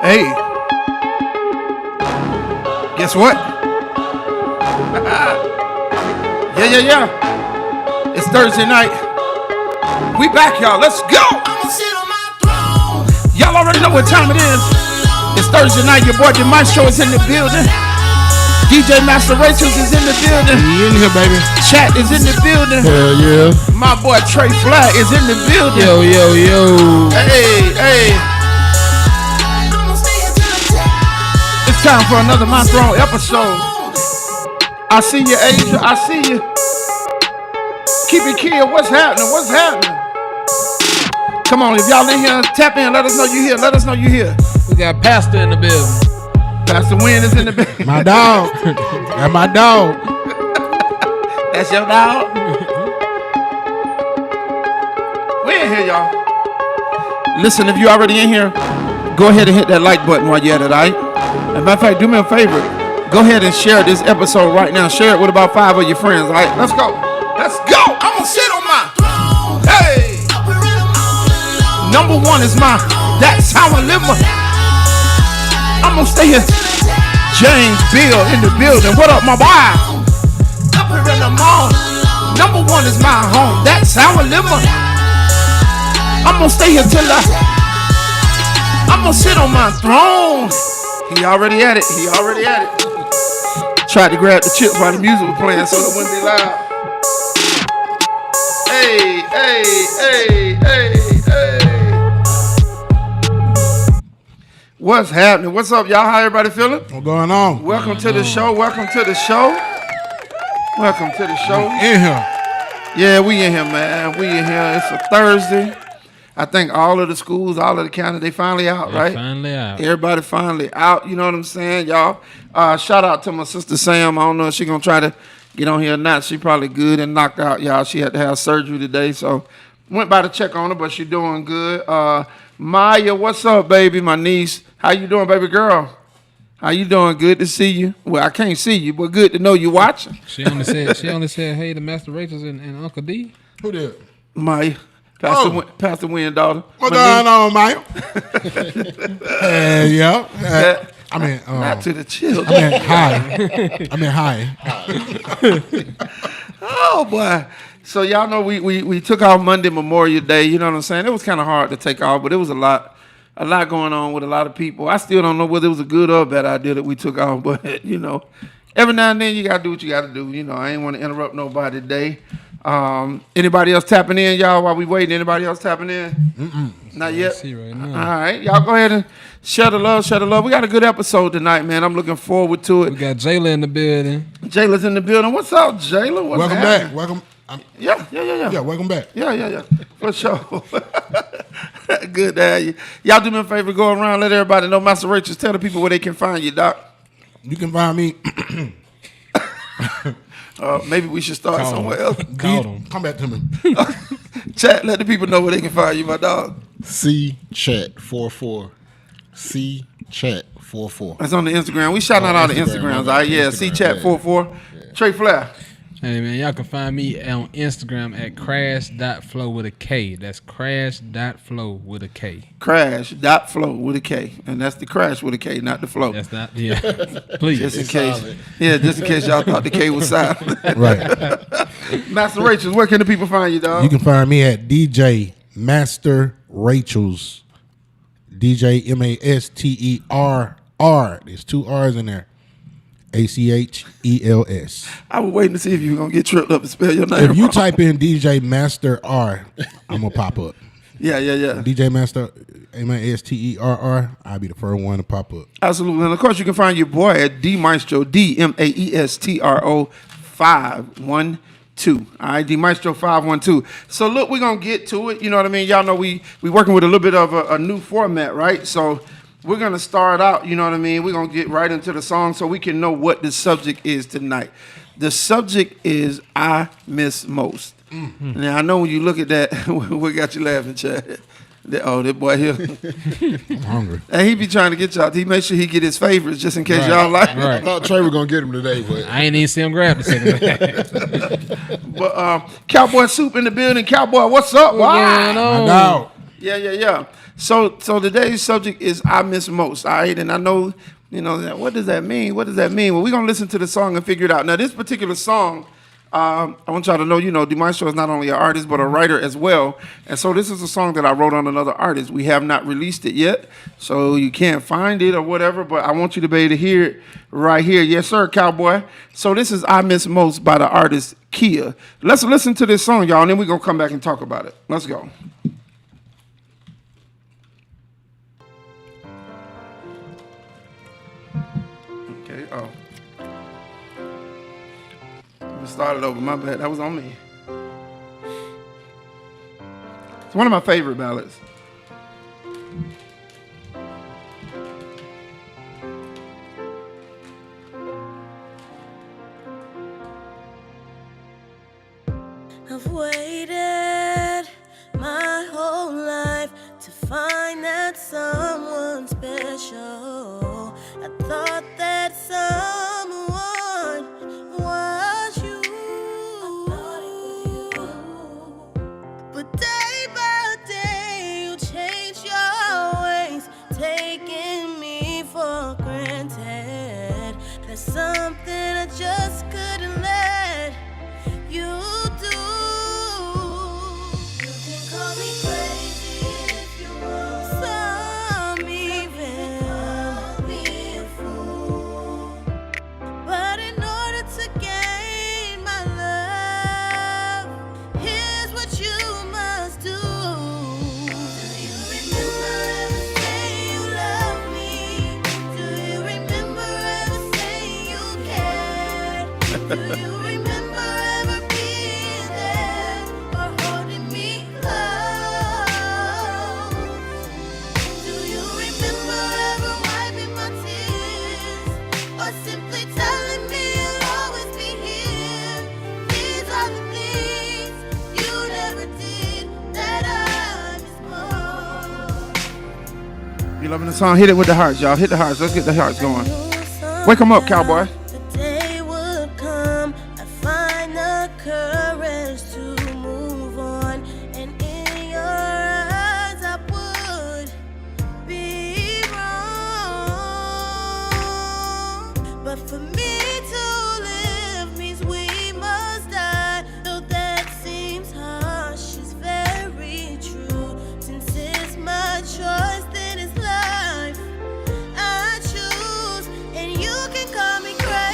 Hey, guess what? Yeah. It's Thursday night. We back, y'all. Let's go. Y'all already know what time it is. It's Thursday night. Your boy dmglob is in the building. DJ MasterRachels is in the building. We in here, baby. Chat is in the building. Hell yeah. My boy Tre Flair is in the building. Yo. Hey. It's time for another My Throne episode. I see you, Asia. I see you. Keep it killed. What's happening? Come on, if y'all in here, tap in. Let us know you here. We got Pastor in the building. Pastor Wynn is in the building. My dog. That's my dog. That's your dog? We in here, y'all. Listen, if you already in here, go ahead and hit that like button while you're at it, all right? As a matter of fact, do me a favor. Go ahead and share this episode right now. Share it with about 5 of your friends, all right? Let's go. I'm going to sit on my throne. Hey. Number one is my, that's how I live my. I'm going to stay here. James Bill in the building. What up, my boy? Up here in the mall. Number one is my home. That's how I live my. I'm going to stay here till I'm going to sit on my throne. He already at it. Tried to grab the chips while the music was playing so it wouldn't be loud. Hey. What's happening? What's up, y'all? How everybody feeling? What's going on? Welcome to the show. In here. Yeah, we in here, man. It's a Thursday. I think all of the schools, all of the counties, they finally out, right? Finally out. Everybody finally out. You know what I'm saying, y'all? Shout out to my sister Sam. I don't know if she's going to try to get on here or not. She probably good and knocked out, y'all. She had to have surgery today, so went by to check on her, but she doing good. Maya, what's up, baby? My niece. How you doing, baby girl? How you doing? Good to see you. Well, I can't see you, but good to know you watching. She only said hey to MasterRachels and Uncle D. Who did? Maya. Pastor Wynn, daughter. What's going on, Mike? Yeah. Not to the children. I mean, hi. Oh, boy. So y'all know we took off Monday, Memorial Day. You know what I'm saying? It was kind of hard to take off, but it was a lot going on with a lot of people. I still don't know whether it was a good or a bad idea that we took off, but, you know, every now and then you got to do what you got to do. You know, I ain't want to interrupt nobody today. Anybody else tapping in, y'all, while we waiting? Anybody else tapping in? Not yet? See right now. All right. Y'all go ahead and share the love. We got a good episode tonight, man. I'm looking forward to it. We got Jayla in the building. Jayla's in the building. What's up, Jayla? Welcome back. Welcome. Yeah. Yeah, welcome back. Yeah. For sure. Good to have you. Y'all do me a favor, go around, let everybody know. MasterRachels, tell the people where they can find you, Doc. You can find me. Maybe we should start somewhere else. Come back to me. Chat, let the people know where they can find you, my dog. C-Chat44. C-Chat44. That's on the Instagram. We shouting out all the Instagrams, all right? Yeah, C-Chat44. Yeah. Tre Flair. Hey, man, y'all can find me on Instagram at Krash.flow with a K. That's Krash.flow with a K. Krash.flow with a K. And that's the crash with a K, not the flow. That's not, yeah. Please. Just in case. Solid. Yeah, just in case y'all thought the K was silent. Right. MasterRachels, where can the people find you, dog? You can find me at djmasterrachels. djmasterrachels. There's 2 R's in there. ACHELS. I was waiting to see if you were going to get tripped up and spell your name If you wrong. type in DJ Master R, I'm going to pop up. Yeah. DJ Master, MasterRachels, I'll be the first one to pop up. Absolutely. And, of course, you can find your boy at dmaestro, dmaestro 512. All right, dmaestro 512. So, look, we're going to get to it. You know what I mean? Y'all know we working with a little bit of a new format, right? So, we're going to start out, you know what I mean? We're going to get right into the song so we can know what the subject is tonight. The subject is I Miss Most. Mm-hmm. Now, I know when you look at that, what got you laughing, Chad? That boy here. I'm hungry. And he be trying to get y'all. He make sure he get his favorites just in case y'all like it. Right. I thought Trey was going to get him today, but I ain't even see him grab the second. But Cowboy Soup in the building. Cowboy, what's up? What's going on? Yeah. So today's subject is I miss most. All right, and I know, what does that mean? What does that mean? Well, we're gonna listen to the song and figure it out. Now, this particular song, I want y'all to know, DeMaestro is not only an artist but a writer as well. And so this is a song that I wrote on another artist. We have not released it yet, so you can't find it or whatever. But I want you to be able to hear it right here. Yes, sir, cowboy. So this is I Miss Most by the artist Kia. Let's listen to this song, y'all, and then we're gonna come back and talk about it. Let's go. Okay. Oh. Started over, my bad. That was on me. It's one of my favorite ballads. I've waited my whole life to find that someone special. I thought that someone was you. But day by day you change your ways, taking me for granted. There's something I just couldn't let you do. You can call me crazy if you want. Some even call me a fool. But in order to gain my love, here's what you must do. Do you remember ever saying you love me? Do you remember ever saying you cared? Do you remember ever being there or holding me close? Do you remember ever wiping my tears or simply telling me you'll always be here? These are the things you never did that I miss most. You loving the song? Hit it with the hearts, y'all. Hit the hearts. Let's get the hearts going. Wake 'em up, cowboy. The day would come, I find the courage to move on, and in your eyes I would be wrong. But for me to live means we must die, though that seems harsh, it's very true. Since it's my choice, then it's life I choose, and you can call me crazy.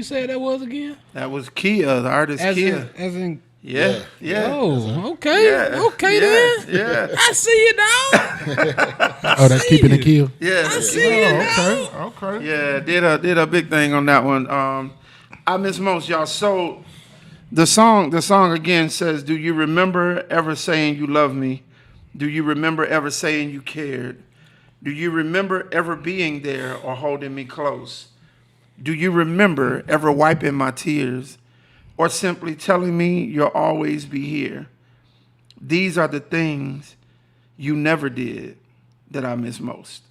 said that was again? That was Kia, the artist As Kia. in. Yeah. Oh, okay. Yeah. Okay Yeah. then. Yeah. I see you now. Oh, that's keeping it kill. Yeah. I see you now. Okay. Yeah, did a big thing on that one. I miss most, y'all. So the song again says, "Do you remember ever saying you love me? Do you remember ever saying you cared? Do you remember ever being there or holding me close? Do you remember ever wiping my tears or simply telling me you'll always be here? These are the things you never did that I miss most."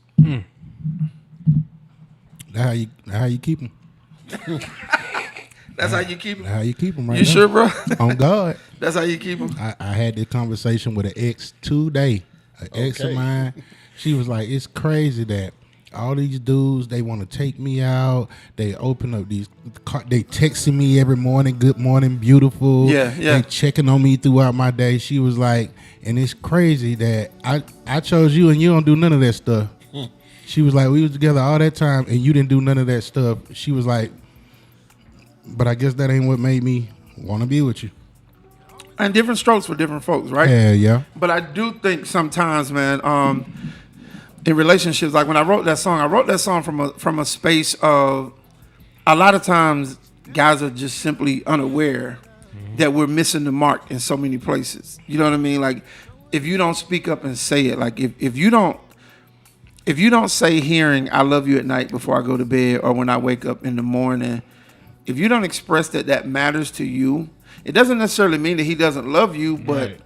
That's how you keep them. That's how you keep them? How you keep them right You now. sure, bro? On God. That's how you keep them? I had this conversation with an ex today. An ex of mine. She was like, it's crazy that all these dudes, they want to take me out. They open up they texting me every morning, good morning, beautiful. Yeah. They checking on me throughout my day. She was like, and it's crazy that I chose you and you don't do none of that stuff. She was like, we was together all that time and you didn't do none of that stuff. She was like, but I guess that ain't what made me want to be with you. And different strokes for different folks, right? Yeah. But I do think sometimes, man, in relationships, like when I wrote that song from a space of a lot of times guys are just simply unaware that we're missing the mark in so many places. You know what I mean? Like if you don't speak up and say it, like if you don't say hearing I love you at night before I go to bed or when I wake up in the morning, if you don't express that matters to you, it doesn't necessarily mean that he doesn't love you, but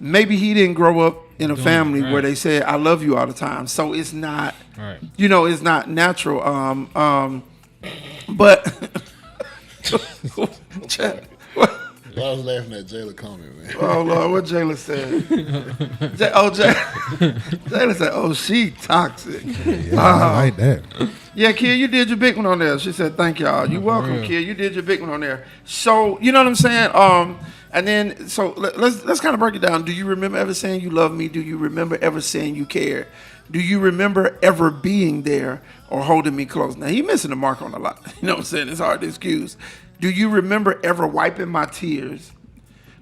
maybe he didn't grow up in a family where they said I love you all the time. So it's not, it's not natural. But I was laughing at Jayla comment, man. Oh Lord, what Jayla said? Jayla said, "Oh, she toxic." Yeah, I like that. Yeah, Kid, you did your big one on there. She said, "Thank y'all. You welcome, Kid. You did your big one on there." So you know what I'm saying? And then so let's kind of break it down. Do you remember ever saying you love me? Do you remember ever saying you care? Do you remember ever being there or holding me close? Now he missing the mark on a lot. You know what I'm saying? It's hard to excuse. Do you remember ever wiping my tears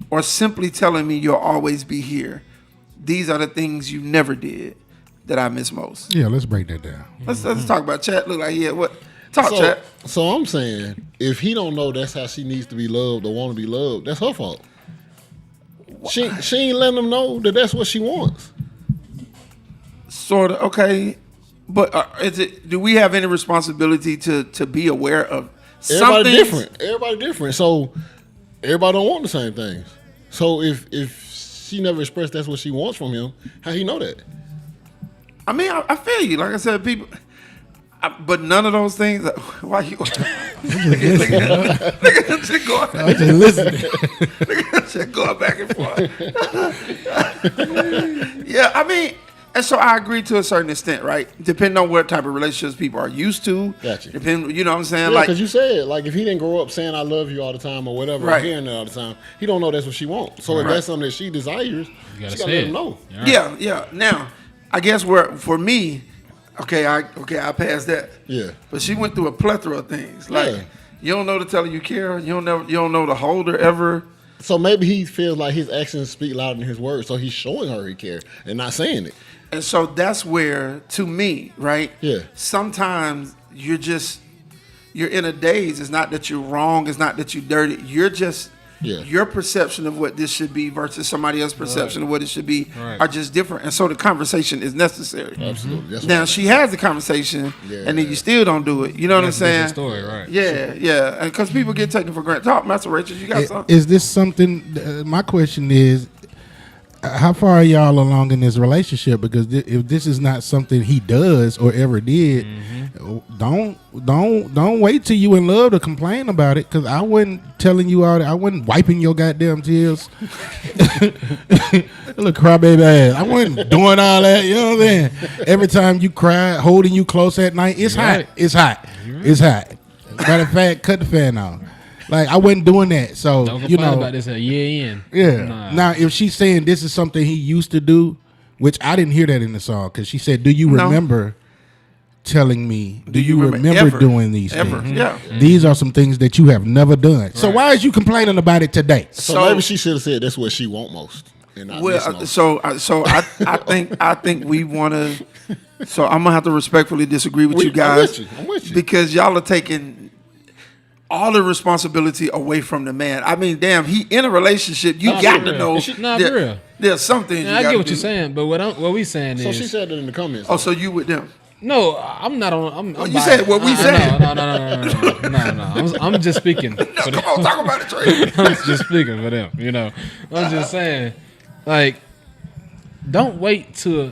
or simply telling me you'll always be here? These are the things you never did that I miss most. Yeah, let's break that down. Let's talk about chat. Look like what? Talk chat. So I'm saying, if he don't know that's how she needs to be loved or want to be loved, that's her fault. She ain't letting him know that that's what she wants. Sort of, okay. But do we have any responsibility to be aware of Everybody something? Everybody different. So everybody don't want the same things. So if she never expressed that's what she wants from him, how he know that? I mean, I feel you. Like I said, people. But none of those things. Why you? Look at that shit going. I just listening. Look at that shit going back and forth. Yeah, I mean, and so I agree to a certain extent, right? Depending on what type of relationships people are used to. Gotcha. You know what I'm saying? Yeah, Like, because you said, like, if he didn't grow up saying I love you all the time or whatever, or hearing it all the time, he don't know that's what she wants. So if that's something that she desires, she gotta let him know. Yeah. Now, I guess for me, I passed that. Yeah. But she went through a plethora of things. Like, Yeah. you don't know to tell her you care. You don't know to hold her ever. So maybe he feels like his actions speak louder than his words, so he's showing her he cares and not saying it. And so that's where, to me, right? Yeah. Sometimes you're in a daze. It's not that you're wrong. It's not that you're dirty. You're just your perception of what this should be versus somebody else's perception of what it should be are just different. And so the conversation is necessary. Absolutely. That's Now she has the conversation, and then you still don't do it. You know what I'm saying? Story, right? Yeah. And because people get taken for granted. Talk, MasterRachels. You got something? Is this something? My question is, how far are y'all along in this relationship? Because if this is not something he does or ever did, don't wait till you in love to complain about it. Because I wasn't telling you all that. I wasn't wiping your goddamn tears. Look, crybaby ass. I wasn't doing all that. You know what I'm saying? Every time you cry, holding you close at night, it's hot. It's hot. It's hot. Matter of fact, cut the fan off. Like, I wasn't doing that. So, Don't complain about this a year in. Yeah. Nah. Now, if she's saying this is something he used to do, which I didn't hear that in the song, because she said, do you remember telling me, do you remember remember ever? doing these Ever, things? yeah. These are some things that you have never done. So why is you complaining about it today? So maybe she should have said that's what she want most. And not this Well, most. I think we want to. So I'm gonna have to respectfully disagree with you guys. I'm with you. Because y'all are taking all the responsibility away from the man. I mean, damn, he in a relationship. You Nah, got for to real. know. Nah, for real. There's some things. Yeah, you I gotta get what do. you're saying, but what we saying So is, she said that in the comments. Oh, so you with them? no, I'm not on. I'm You said what we said. No. I'm just speaking. No, come on, talk about it, Trey. I'm just speaking for them. I'm just saying, like, don't wait till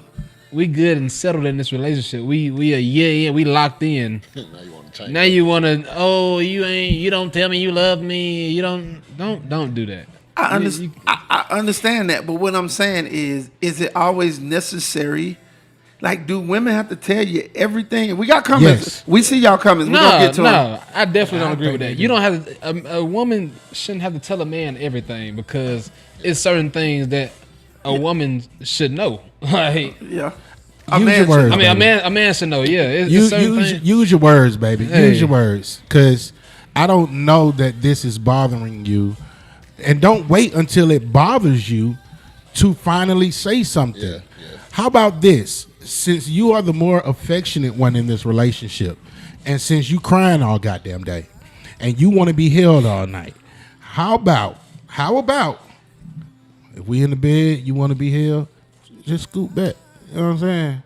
we good and settled in this relationship. We a year in, we locked in. Now you want to change. Now you want to? Oh, you don't tell me you love me. You don't do that. I understand that, but what I'm saying is it always necessary? Like, do women have to tell you everything? We got comments. Yes. We see y'all comments. We gonna get to them. No, I definitely don't agree with think that. they You don't have to, a woman shouldn't have to tell a man everything because it's certain things that a woman should know. Like, Yeah. Use your words. I mean, baby. a man should know. Yeah, it's Use, certain things. use your words, baby. Hey. Use your words. Because I don't know that this is bothering you. And don't wait until it bothers you to finally say something. Yeah. How about this? Since you are the more affectionate one in this relationship, and since you crying all goddamn day, and you want to be held all night, how about if we in the bed, you want to be held, just scoot back. You know what I'm saying?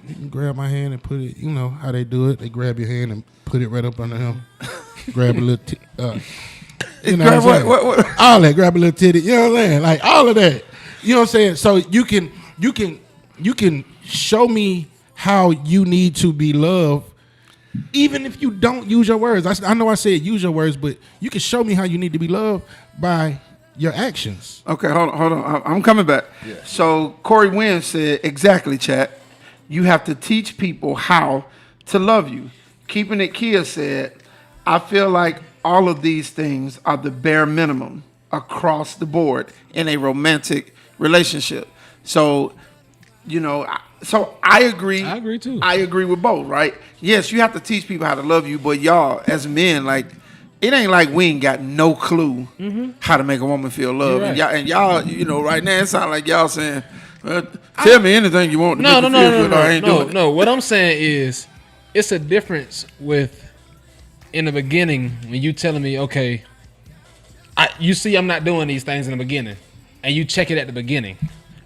You can grab my hand and put it, you know how they do it. They grab your hand and put it right up under him. Grab a little, you know Grab what I'm saying? what? All that, grab a little titty. You know what I'm saying? Like all of that. You know what I'm saying? So you can show me how you need to be loved, even if you don't use your words. I know I said use your words, but you can show me how you need to be loved by your actions. Okay, hold on. I'm coming back. Yeah. So Corey Wynn said, exactly, chat. You have to teach people how to love you. Keeping It Kia said, I feel like all of these things are the bare minimum across the board in a romantic relationship. So, so I agree. I agree too. I agree with both, right? Yes, you have to teach people how to love you, but y'all, as men, like, it ain't like we ain't got no clue how to make a woman feel loved. You're right. And y'all, right now it sounds like y'all saying, tell me anything you want to No. make me feel good, or I ain't doing it. No. What I'm saying is, it's a difference with in the beginning when you telling me, okay, you see I'm not doing these things in the beginning, and you check it at the beginning,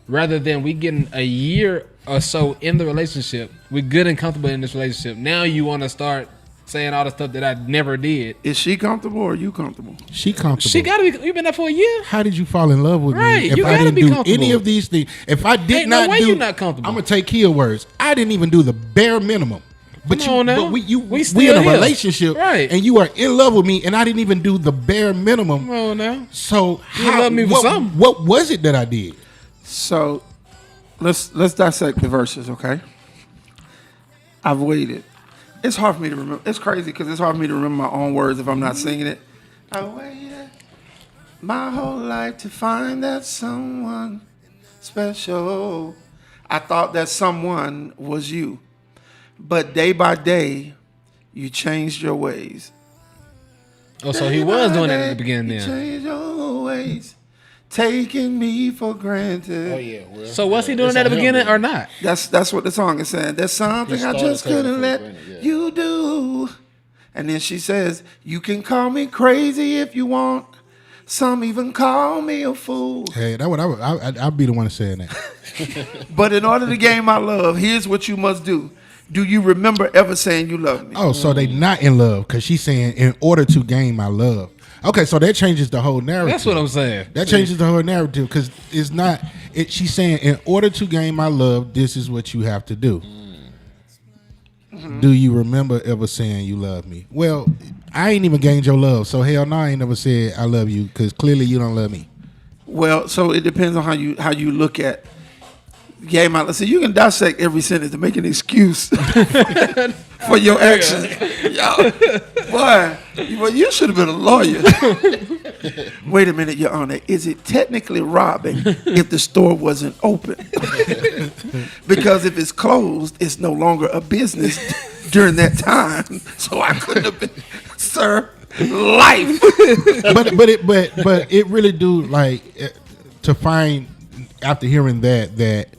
rather than we getting a year or so in the relationship, we're good and comfortable in this relationship. Now you want to start saying all the stuff that I never did. Is she comfortable or are you comfortable? She comfortable. She gotta be. You've been there for a year. How did you fall in love with Right, me if you I gotta didn't be do comfortable. any of these things? If I did Ain't no not way do, you're not comfortable. I'm gonna take Kia words. I didn't even do the bare minimum. But Come on now. we We still in a here. relationship, Right. And you are in love with me, and I didn't even do the bare minimum. Come on now. So You love me for something. What was it that I did? So let's dissect the verses, okay? I've waited. It's hard for me to remember. It's crazy because it's hard for me to remember my own words if I'm not singing it. I waited my whole life to find that someone special. I thought that someone was you. But day by day, you changed your ways. Oh, so he was doing it at the You beginning then. changed your ways, taking me for granted. Oh yeah. Well, So was he doing it's it at the on him, beginning then. or not? That's what the song is saying. There's something He I started just taking couldn't it for let granted, yeah. you do. And then she says, you can call me crazy if you want. Some even call me a fool. Hey, that what I'd be the one saying that. But in order to gain my love, here's what you must do. Do you remember ever saying you love me? Oh, so they not in love because she's saying in order to gain my love. Okay, so that changes the whole narrative. That's what I'm saying. That changes the whole narrative because it's not. She's saying in order to gain my love, this is what you have to do. Mm-hmm. Do you remember ever saying you love me? Well, I ain't even gained your love, so hell no, I ain't never said I love you because clearly you don't love me. Well, so it depends on how you look at Game out. See, you can dissect every sentence to make an excuse for your action. Yo, boy, you should have been a lawyer. Wait a minute, Your Honor. Is it technically robbing if the store wasn't open? Because if it's closed, it's no longer a business during that time. So I couldn't have been, sir, life. but it really do like to find after hearing that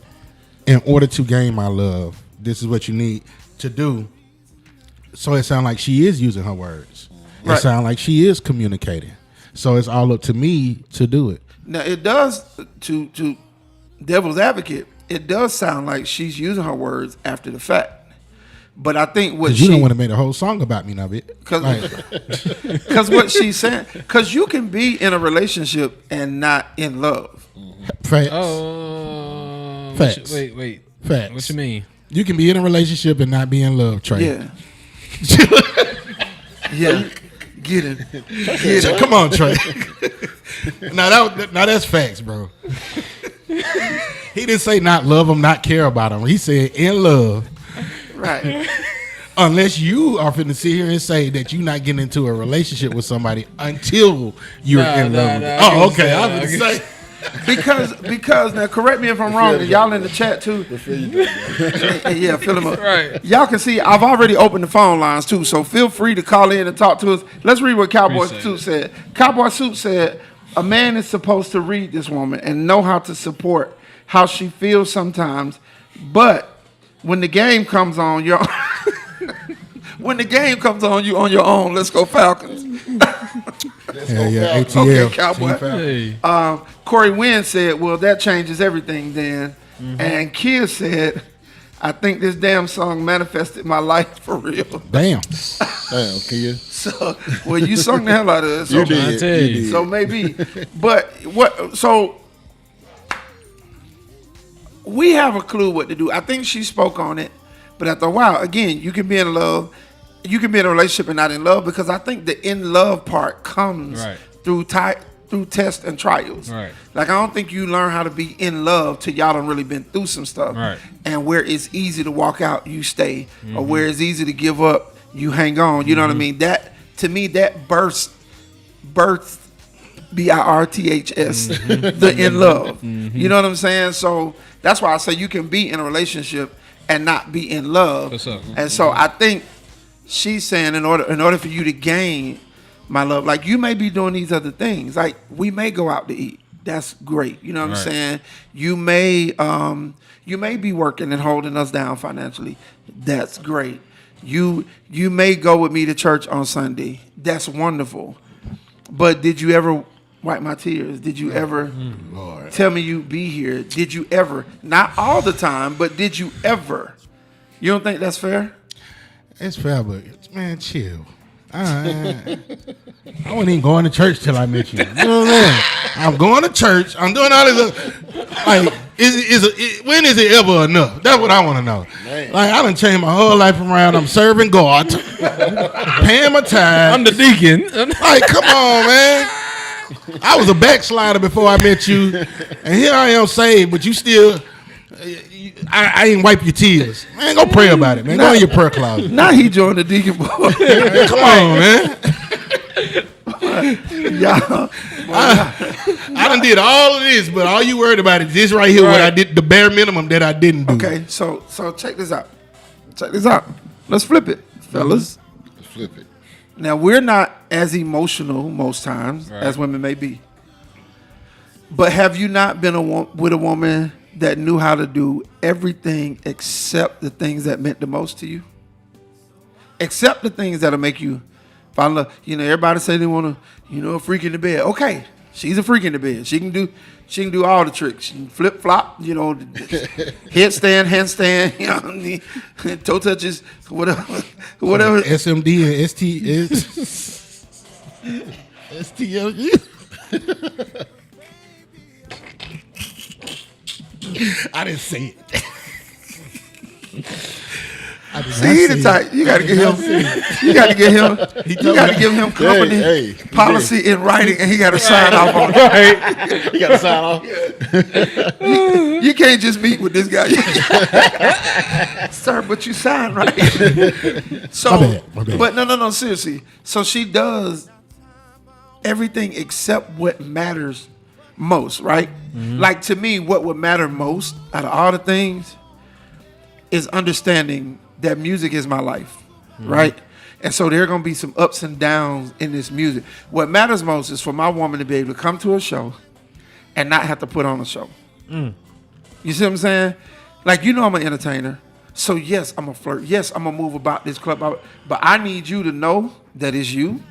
in order to gain my love, this is what you need to do. So it sounds like she is using her words. Right. It sounds like she is communicating. So it's all up to me to do it. Now it does to devil's advocate. It does sound like she's using her words after the fact. But I think what you don't want to make a whole song about me now, bitch. Because what she's saying, because you can be in a relationship and not in love. Facts. Facts. Wait. Facts. What you mean? You can be in a relationship and not be in love, Trey. Yeah. Yeah. Get it. Come on, Trey. now that's facts, bro. He didn't say not love him, not care about him. He said in love. Right. Unless you are finna sit here and say that you're not getting into a relationship with somebody until you're in love with them. Oh, okay. I was gonna say. Because now correct me if I'm wrong, and y'all in the chat too. Yeah, fill them up. Right. Y'all can see I've already opened the phone lines too, so feel free to call in and talk to us. Let's read what Cowboy Suit said. Cowboy Suit said, a man is supposed to read this woman and know how to support how she feels sometimes, but when the game comes on, you on your own. Let's go Falcons. Yeah, ATL. Okay, Cowboy. Hey. Corey Wynn said, well, that changes everything then. Mm-hmm. And Kia said, I think this damn song manifested my life for real. Damn, Kia. So, well, you sung the hell out of it. So, You did. So maybe. But what, so we have a clue what to do. I think she spoke on it. But after a while, again, you can be in love. You can be in a relationship and not in love, because I think the in love part comes through tests and trials. Right. Like, I don't think you learn how to be in love till y'all done really been through some stuff. Right. And where it's easy to walk out, you stay. Or where it's easy to give up, you hang on. You know what I mean? That, to me, that births BIRTHS, the in love. You know what I'm saying? So that's why I say you can be in a relationship and not be in love. What's up? And so I think she's saying in order for you to gain my love, like, you may be doing these other things. Like, we may go out to eat. That's great. You know what I'm saying? You may be working and holding us down financially. That's great. You may go with me to church on Sunday. That's wonderful. But did you ever wipe my tears? Did you ever tell me you'd be here? Did you ever? Not all the time, but did you ever? You don't think that's fair? it's fair, but man, chill. I wasn't even going to church till I met you. You know what I'm saying? I'm going to church. I'm doing all this. Like, when is it ever enough? That's what I want to know. Man. Like, I done changed my whole life around. I'm serving God, paying my tithe. I'm the deacon. Like, come on, man. I was a backslider before I met you, and here I am saved, but you still. I ain't wipe your tears. Man, go pray about it, man. Go in your prayer closet. Now he joined the deacon board. Come on, man. Y'all, I done did all of this, but all you worried about is this right here, what I did, the bare minimum that I didn't do. okay, so check this out. Check this out. Let's flip it, fellas. Let's flip it. Now, we're not as emotional most times as women may be. But have you not been with a woman that knew how to do everything except the things that meant the most to you? Except the things that'll make you fall in love. You know, everybody say they want to, a freak in the bed. Okay, she's a freak in the bed. She can do all the tricks. She can flip flop, headstand, handstand, toe touches, whatever. SMD and STLU. I didn't say it. See the type. You gotta give him. You gotta give him. You gotta give him company policy in writing, and he gotta sign off on it. You got to sign off. You You can't just meet with this guy. Sir, but you signed right. So, My bad. but no, seriously. So she does everything except what matters most, right? Like to me, what would matter most out of all the things is understanding that music is my life, right? And so there are going to be some ups and downs in this music. What matters most is for my woman to be able to come to a show and not have to put on a show. You see what I'm saying? Like, you know I'm an entertainer. So, yes, I'm a flirt. Yes, I'm going to move about this club. But I need you to know that it's you.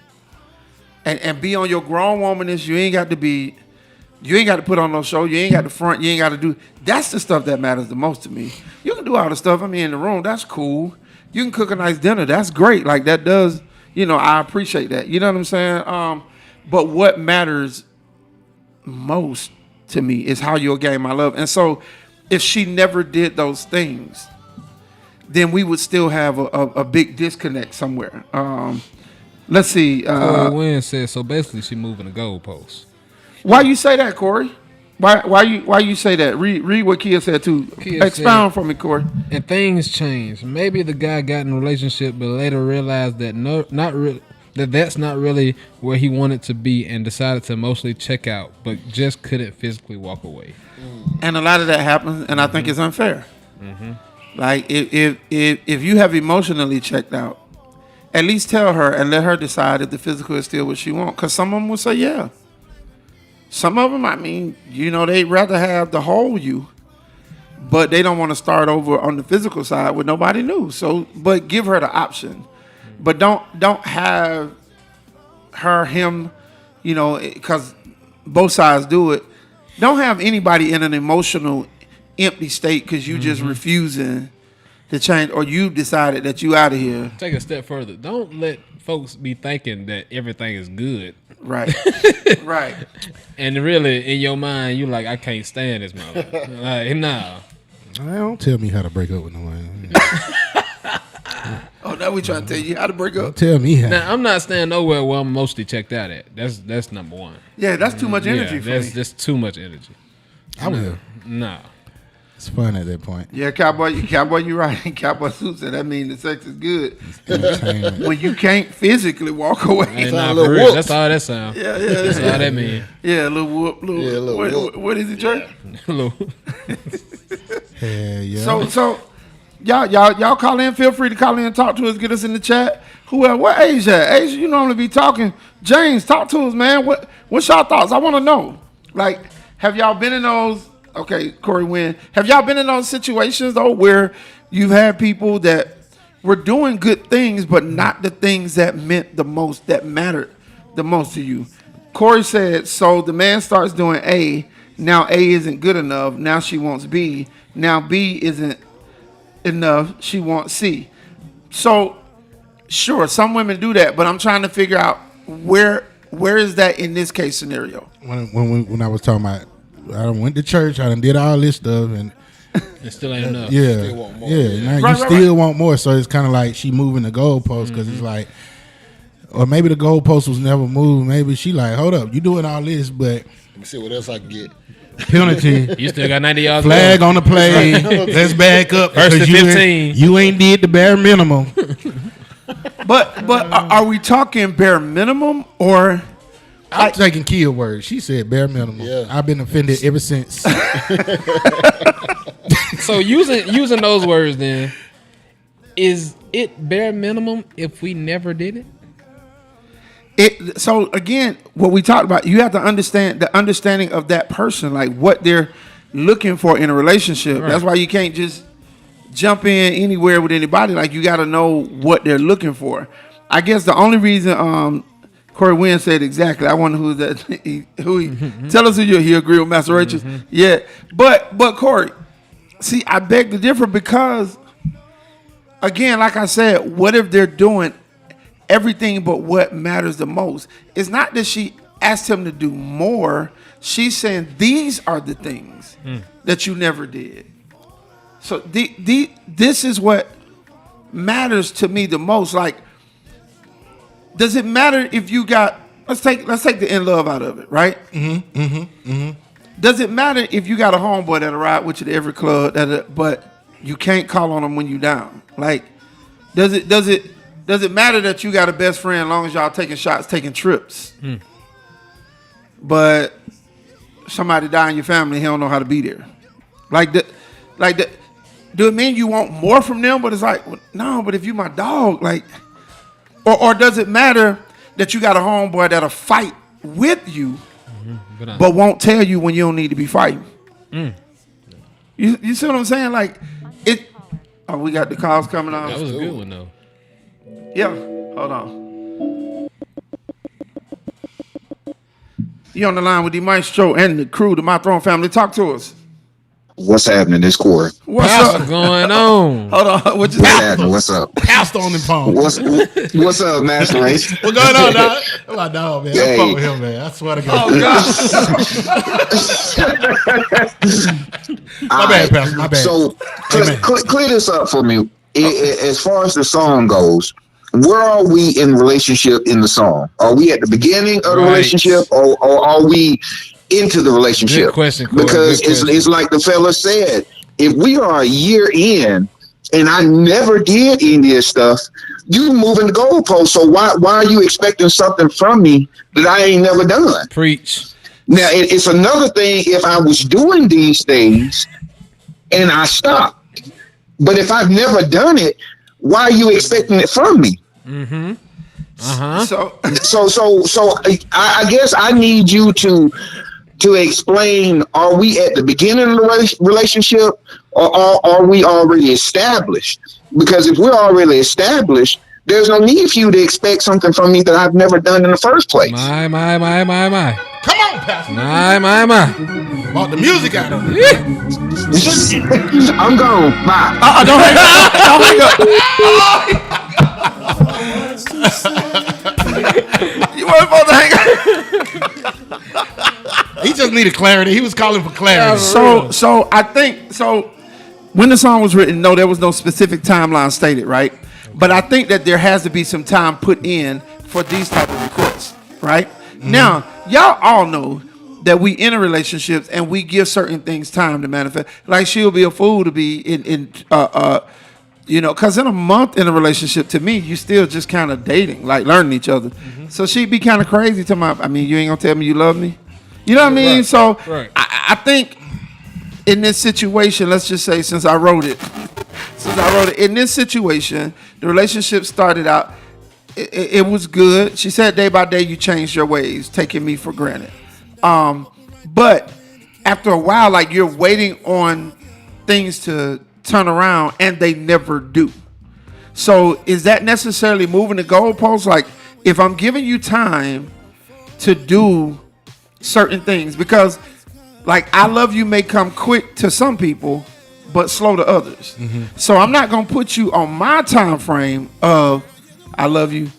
And be on your grown womanness. You ain't got to put on no show. You ain't got to front. You ain't got to do. That's the stuff that matters the most to me. You can do all the stuff. I mean, in the room, that's cool. You can cook a nice dinner. That's great. Like, that does, I appreciate that. You know what I'm saying? But what matters most to me is how you'll gain my love. And so if she never did those things, then we would still have a big disconnect somewhere. Let's see. Corey Wynn says, so basically she moving the goalposts. Why you say that, Corey? Why you say that? Read what Kia said too. Expound for me, Corey. And things change. Maybe the guy got in a relationship, but later realized that that's not really where he wanted to be, and decided to emotionally check out, but just couldn't physically walk away. And a lot of that happens, and I think it's unfair. Like if you have emotionally checked out, at least tell her and let her decide if the physical is still what she wants. Because some of them will say yeah. Some of them, I mean, they'd rather have the whole you, but they don't want to start over on the physical side with nobody new. So, but give her the option. But don't have him, because both sides do it. Don't have anybody in an emotional empty state because you just refusing to change, or you decided that you out of here. Take a step further. Don't let folks be thinking that everything is good. Right. Right. And really, in your mind, you like, I can't stand this mother. Like, no. Don't tell me how to break up with no one. Oh, now we trying to tell you how to break Don't up. tell me how. Now, I'm not staying nowhere where I'm mostly checked out at. That's number one. Yeah, that's too much energy for me. That's too much energy. I will. No. It's fun at that point. Yeah, cowboy, you right. Cowboy suit said that means the sex is good Entertainment. when you can't physically walk away. Hey, Sound nah, a little for real. whoops. That's all that sound. Yeah, That's all that mean. Yeah, a little whoop, little whoop. What is it, Trey? Hello. Hell yeah. So, y'all call in. Feel free to call in and talk to us. Get us in the chat. Who else? What Asia? Asia, you normally be talking. James, talk to us, man. What's y'all thoughts? I want to know. Like, have y'all been in those? Okay, Corey Wynn. Have y'all been in those situations though where you've had people that were doing good things, but not the things that meant the most, that mattered the most to you? Corey said, so the man starts doing A. Now A isn't good enough. Now she wants B. Now B isn't enough. She wants C. So, sure, some women do that, but I'm trying to figure out where is that in this case scenario? When I was talking about, I done went to church, I done did all this stuff, and It still ain't enough. yeah, Still want more. yeah. Now Right, you right, still want more, so it's kind of like she moving the goalpost because it's like, or maybe the goalpost was never moved. Maybe she like, hold up, you doing all this, but Let me see what else I can get. penalty. You still got 90 yards. Flag on the play. Let's back up. First and because 15. You ain't did the bare minimum. But are we talking bare minimum or? I'm taking Kia words. She said bare minimum. Yeah. I've been offended ever since. So using those words, then, is it bare minimum if we never did it? So again, what we talked about, you have to understand the understanding of that person, like what they're looking for in a relationship. Right. That's why you can't just jump in anywhere with anybody. Like you got to know what they're looking for. I guess the only reason Corey Wynn said exactly. I wonder who that. Tell us who you. He agree with MasterRachels. Yeah, but Corey, see, I beg to differ because, again, like I said, what if they're doing everything but what matters the most? It's not that she asked him to do more. She's saying these are the things that you never did. So this is what matters to me the most. Like, does it matter if you got? Let's take the in love out of it, right? does it matter if you got a homeboy that'll ride with you to every club, but you can't call on him when you down? Like, does it matter that you got a best friend as long as y'all taking shots, taking trips? But somebody die in your family, he don't know how to be there. Do it mean you want more from them? But it's like, well, no, but if you my dog, like, or does it matter that you got a homeboy that'll fight with you, but won't tell you when you don't need to be fighting? You see what I'm saying? Like, it. Oh, we got the calls coming on. That was a good one though. Yeah, hold on. You on the line with the Maestro and the crew, the My Throne family. Talk to us. What's happening? This Corey. What's What's up? going on? Hold on. What you What's say? happening? What's up? Passed on the phone. What's up, Master Race? What's going on, dog? That's my dog, man. Hey. I fuck with him, man. I swear to God. Oh God. My bad, Pastor. My bad. So clear this up for me. As far as the song goes, where are we in relationship in the song? Are we at the beginning of the relationship, or are we into the relationship? Good question, Corey. Because Good question. it's like the fella said, if we are a year in and I never did any of this stuff, you moving the goalpost. So why are you expecting something from me that I ain't never done? Preach. Now it's another thing if I was doing these things and I stopped. But if I've never done it, why are you expecting it from me? So I guess I need you to explain, are we at the beginning of the relationship, or are we already established? Because if we're already established, there's no need for you to expect something from me that I've never done in the first place. My. Come on, Pastor. My. Brought the music out of it. I'm gone. Bye. don't hang up. Don't hang up. You weren't supposed to hang up. He just needed clarity. He was calling for clarity. So I think when the song was written, no, there was no specific timeline stated, right? But I think that there has to be some time put in for these type of requests, right? Now, y'all all know that we in a relationships and we give certain things time to manifest. Like, she'll be a fool to be because in a month in a relationship, to me, you still just kind of dating, like learning each other. So she'd be kind of crazy to my, you ain't gonna tell me you love me? You know what I mean? Right, So right. I think in this situation, let's just say since I wrote it, in this situation, the relationship started out, it was good. She said day by day you changed your ways, taking me for granted. But after a while, like, you're waiting on things to turn around and they never do. So is that necessarily moving the goalposts? Like, if I'm giving you time to do certain things, because like I love you may come quick to some people, but slow to others. So I'm not gonna put you on my time frame of I love you,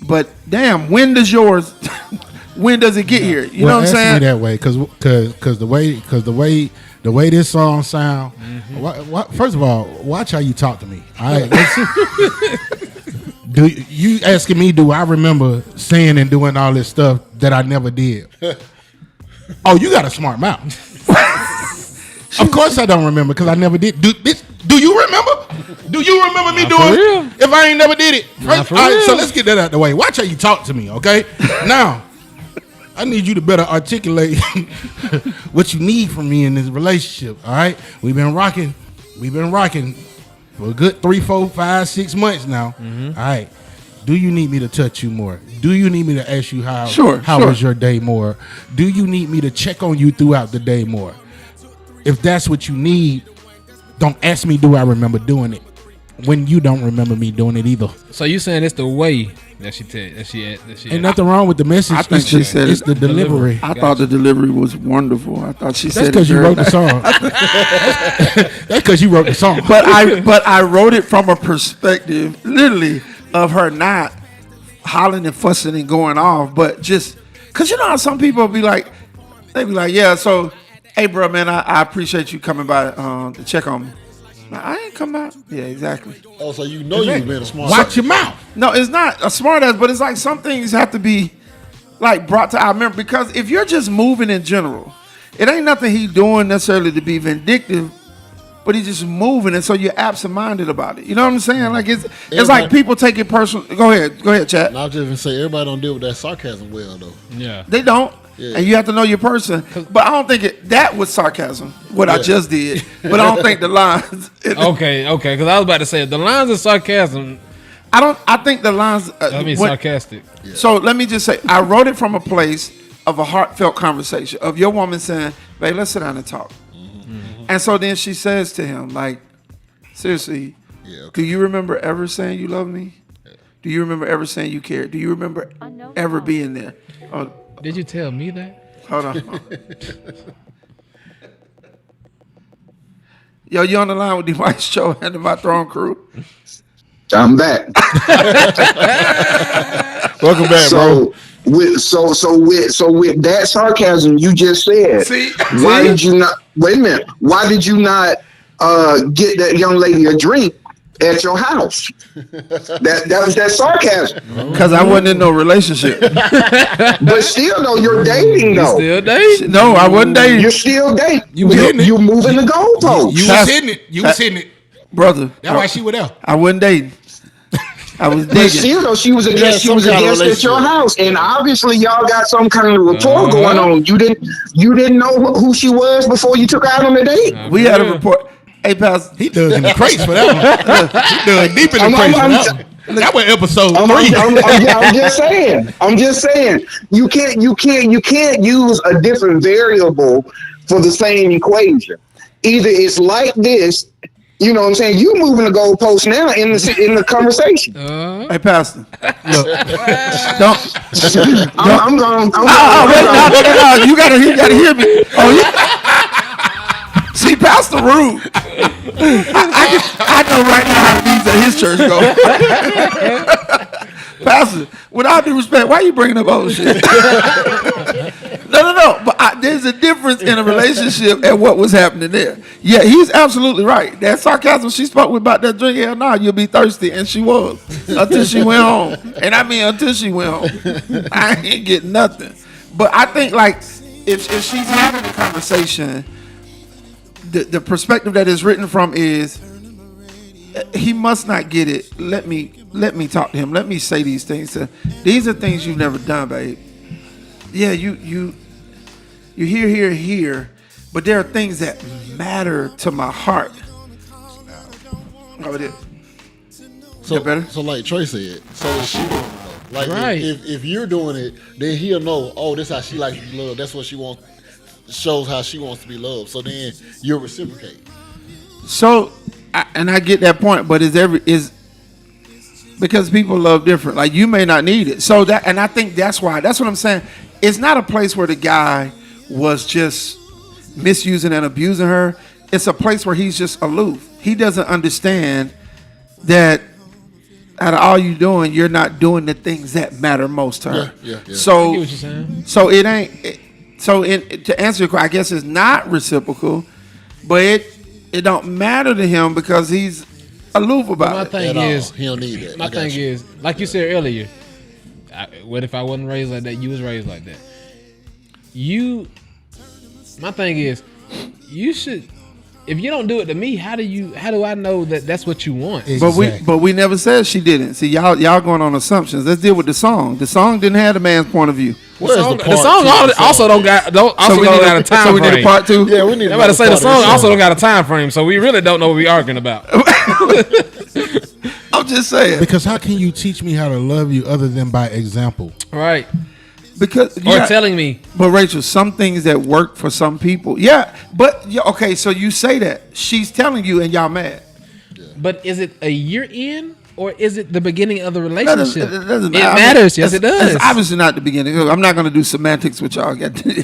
but damn, when does yours? When does it get here? You know what I'm saying? Me that way, because the way this song sound. First of all, watch how you talk to me. All right, do you asking me? Do I remember saying and doing all this stuff that I never did? Oh, you got a smart mouth. Of course I don't remember, because I never did. Do you remember? Do you remember me doing it? If I ain't never did it? First, all right, so let's get that out the way. Watch how you talk to me, okay? Now, I need you to better articulate what you need from me in this relationship, all right? We've been rocking for a good 3, 4, 5, 6 months now. All right. Do you need me to touch you more? Do you need me to ask you how was your day more? Do you need me to check on you throughout the day more? If that's what you need, don't ask me, do I remember doing it, when you don't remember me doing it either. So you saying it's the way that she Ain't nothing wrong with the message. I think she said it's the delivery. I thought the delivery was wonderful. I thought she said That's because you wrote the song. That's because you wrote the song. But I wrote it from a perspective, literally, of her not hollering and fussing and going off, but just because you know how some people be like, yeah, so hey, bro, man, I appreciate you coming by to check on me. I ain't come by. Yeah, exactly. Oh, so you know you've been a smart. Watch your mouth. No, it's not a smart ass, but it's like some things have to be like brought to our memory, because if you're just moving in general it ain't nothing he doing necessarily to be vindictive, but he's just moving, and so you're absent-minded about it. You know what I'm saying? Like it's like people take it personal. Go ahead, chat. And I was just gonna say everybody don't deal with that sarcasm well though. Yeah. They don't. Yeah. And you have to know your person. But I don't think that was sarcasm, what I just did. But I don't think the lines. Okay. Because I was about to say the lines of sarcasm. I think the lines. I mean sarcastic. Yeah. So let me just say, I wrote it from a place of a heartfelt conversation of your woman saying, "Babe, let's sit down and talk." And so then she says to him, like, seriously, do you remember ever saying you love me? Do you remember ever saying you care? Do you remember ever being there? Oh, Did you tell me that? hold on. Yo, you on the line with the White Show and the My Throne crew? I'm back. Welcome back, bro. With that sarcasm you just said, why did you not? Wait a minute. Why did you not get that young lady a drink at your house? That was that sarcasm. Because I wasn't in no relationship. But still, though, you're dating though. Still dating? No, I wasn't dating. You're still dating. You was hitting it. You moving the goalposts. You was hitting it. You was hitting it. Brother. That's why she was there. I wasn't dating. I was But digging. still, though, she was a guest. She some was a kind of guest at your relationship. house, and obviously, y'all got some kind of rapport going on. You didn't know who she was before you took her out on the date. We had a report. Hey, pals. He dug in the crates for that one. He dug deep in the crates for that one. That was episode 3. I'm just saying. You can't use a different variable for the same equation. Either it's like this. You know what I'm saying? You moving the goalpost now in the conversation. Hey, Pastor. Look. Don't. I'm going. No, you gotta hear me. Oh, yeah. See, Pastor rude. I know right now how these at his church go. Pastor, with all due respect, why are you bringing up old shit? No. But there's a difference in a relationship and what was happening there. Yeah, he's absolutely right. That sarcasm she spoke with about that drink, hell no, you'll be thirsty. And she was until she went home. And I mean until she went home. I ain't getting nothing. But I think like if she's having a conversation, the perspective that is written from is he must not get it. Let me talk to him. Let me say these things. These are things you've never done, babe. Yeah, you hear, but there are things that matter to my heart. Oh, it is. So, better? so like Trey said, so is she doing it though? Like Right. if you're doing it, then he'll know, oh, this is how she likes to be loved. That's what she wants. Shows how she wants to be loved. So then you'll reciprocate. So, I get that point, but is because people love different. Like you may not need it. So that, and I think that's why. That's what I'm saying. It's not a place where the guy was just misusing and abusing her. It's a place where he's just aloof. He doesn't understand that out of all you doing, you're not doing the things that matter most to her. Yeah. I get So, what you're saying. so it ain't. To answer your question, I guess it's not reciprocal, but it don't matter to him because he's aloof about My it. thing At all. is, He don't need that. my I got thing you. is, like you said earlier, what if I wasn't raised like that? You was raised like that. My thing is, you should. If you don't do it to me, how do I know that that's what you want? But we never said she didn't. See, y'all going on assumptions. Let's deal with the song. The song didn't have the man's point of view. Where's The part song two of the also don't got a time so we frame. need a part two. Yeah, we need. I'm about to say the another part of song this also don't got a time frame, so we really don't know what we're arguing about. I'm just saying Because how can you teach me how to love you other than by example? Right. because Or telling me. But Rachel, some things that work for some people, yeah. But okay, so you say that she's telling you, and y'all mad. But is it a year in or is it the beginning of the relationship? It doesn't It matter. matters. Yes, it does. It's obviously not the beginning. I'm not going to do semantics with y'all. I'm with you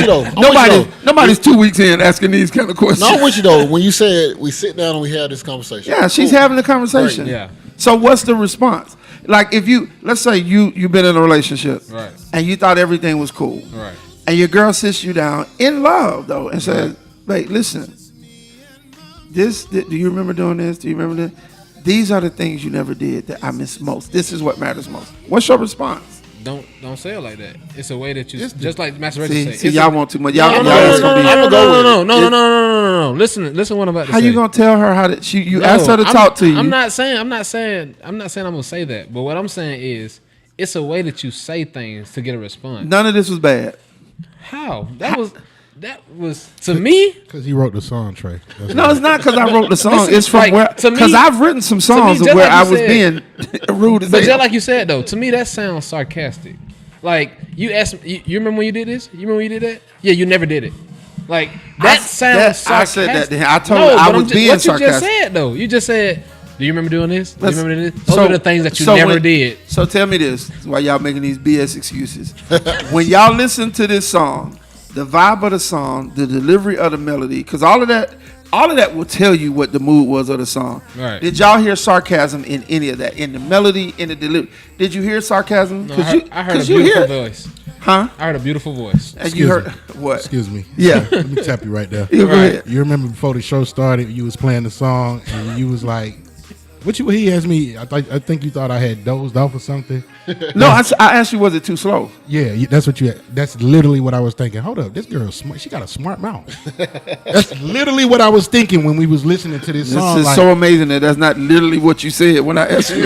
though. I'm with you though. Nobody's 2 weeks in asking these kind of questions. No, I'm with you though. When you said we sit down and we have this conversation. Yeah, she's having the conversation. Right, yeah. So what's the response? Like if let's say you've been in a relationship, Right. and you thought everything was cool, Right. and your girl sits you down in love though and says, "Wait, listen. Do you remember doing this? Do you remember this? These are the things you never did that I miss most. This is what matters most." What's your response? don't say it like that. It's a way that you just like MasterRachels say. See, It's y'all a- want too much. No, Y'all no, ask no, for me. no. Listen what I'm about to How say. you gonna tell her how to? You No, asked her to talk to you. I'm not saying I'm gonna say that. But what I'm saying is, it's a way that you say things to get a response. None of this was bad. How? That was to me. Because he wrote the song, Trey. That's No, why. it's not because I wrote the song. Listen, It's from like, where to me- because I've written some songs just where like I you was said- being rude as But just hell. like you said though, to me that sounds sarcastic. Like you asked me, you remember when you did this? You remember when you did that? Yeah, you never did it. Like that sounds sarcastic. I said that to him. I told her I but was being what sarcastic. you just said though, you just said, do you remember doing this? Do you remember doing this? Those So- are the things that you so never when- did. So tell me this, why y'all making these BS excuses? When y'all listen to this song, the vibe of the song, the delivery of the melody, because all of that will tell you what the mood was of the song. Right. Did y'all hear sarcasm in any of that? In the melody, in the delivery? Did you hear sarcasm? No, 'Cause I heard a 'cause you beautiful hear it. voice. Huh? I heard a beautiful voice. And you Excuse heard me. what? Excuse me. Yeah. Let me tap you right there. You go ahead. You remember before the show started, you was playing the song, and you was like, he asked me, I think you thought I had dozed off or something. No, I asked you, was it too slow? Yeah, that's literally what I was thinking. Hold up, this girl's smart. She got a smart mouth. That's literally what I was thinking when we was listening to this song. This is so amazing that that's not literally what you said when I asked you.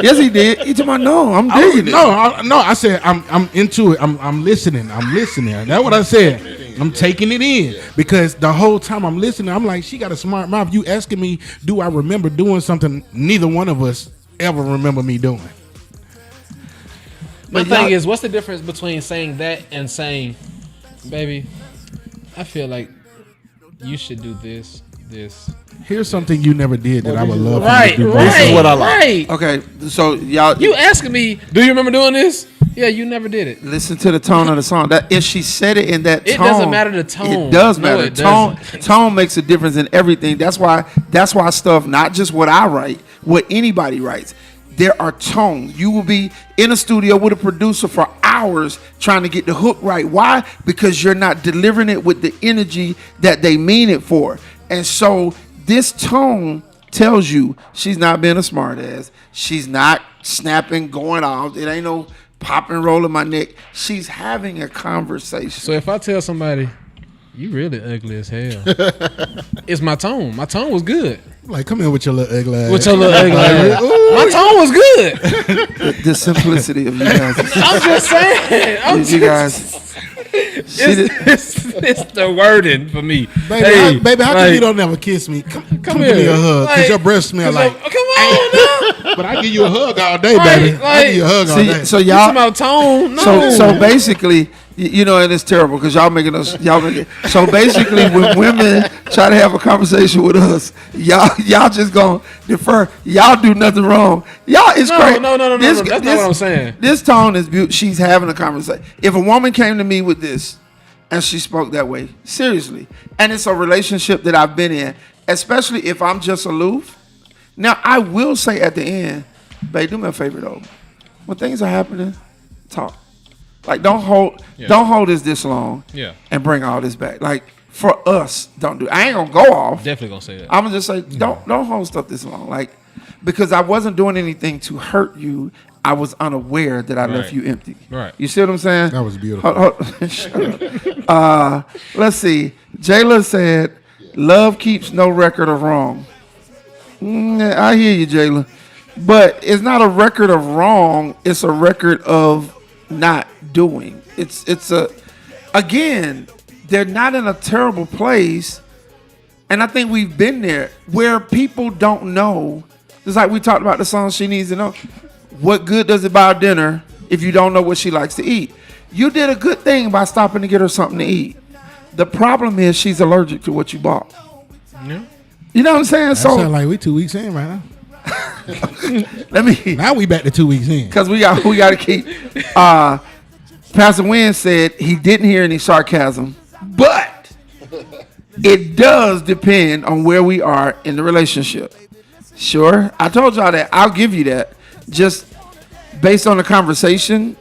Yes, he did. He told me, no, I'm digging it. No, I said I'm into it. I'm listening. That's what I said. I'm taking it in because the whole time I'm listening, I'm like, she got a smart mouth. You asking me, do I remember doing something neither one of us ever remember me doing? My But thing y'all- is, what's the difference between saying that and saying, baby, I feel like you should do this. Here's something you never did that I would love for you Right, to do. right. This is what I like. Right. Okay, so y'all, You asking me, do you remember doing this? Yeah, you never did it. listen to the tone of the song. That if she said it in that It tone, doesn't matter the tone. It does No, matter. it Tone doesn't. tone makes a difference in everything. That's why stuff, not just what I write, what anybody writes. There are tones. You will be in a studio with a producer for hours trying to get the hook right. Why? Because you're not delivering it with the energy that they mean it for. And so this tone tells you she's not being a smart ass. She's not snapping, going off. It ain't no pop and roll in my neck. She's having a conversation. So if I tell somebody, you really ugly as hell, it's my tone. My tone was good. Like, come in with your little ugly ass. With your little ugly ass. My tone was good. The simplicity of you guys. I'm just saying. You guys. It's the wording for me. Baby, how come like, you don't never kiss me? Come Come give me here. a hug. Because Like, your breath smell like. Come on now. But I give you a hug all day, Right, baby. I like- give you a hug all day. So You y'all, talking about tone? No. so basically, you know, and it's terrible because y'all making us. So basically, when women try to have a conversation with us, y'all just gonna defer. Y'all do nothing wrong. Y'all is No, crazy. no. That's not what I'm saying. This tone is beautiful. She's having a conversation. If a woman came to me with this, and she spoke that way, seriously, and it's a relationship that I've been in, especially if I'm just aloof. Now I will say at the end, babe, do me a favor though. When things are happening, talk. Like don't hold this long. Yeah. And bring all this back. Like for us, don't do. I ain't gonna go off. Definitely gonna say that. I'm gonna just say don't hold stuff this long. Like because I wasn't doing anything to hurt you. I was unaware that I left Right. you empty. Right. You see what I'm saying? That was beautiful. Shut up. Let's see. Jayla said, "Love keeps no record of wrong." I hear you, Jayla, but it's not a record of wrong. It's a record of not doing. Again, they're not in a terrible place, and I think we've been there where people don't know. Just like we talked about the song "She Needs to Know." What good does it buy dinner if you don't know what she likes to eat? You did a good thing by stopping to get her something to eat. The problem is she's allergic to what you bought. Yeah. You know what I'm saying? That So sound like we 2 weeks in right now. let me, Now we back to 2 weeks in. because we got to keep. Pastor Wynn said he didn't hear any sarcasm, but it does depend on where we are in the relationship. Sure, I told y'all that. I'll give you that. Just based on the conversation,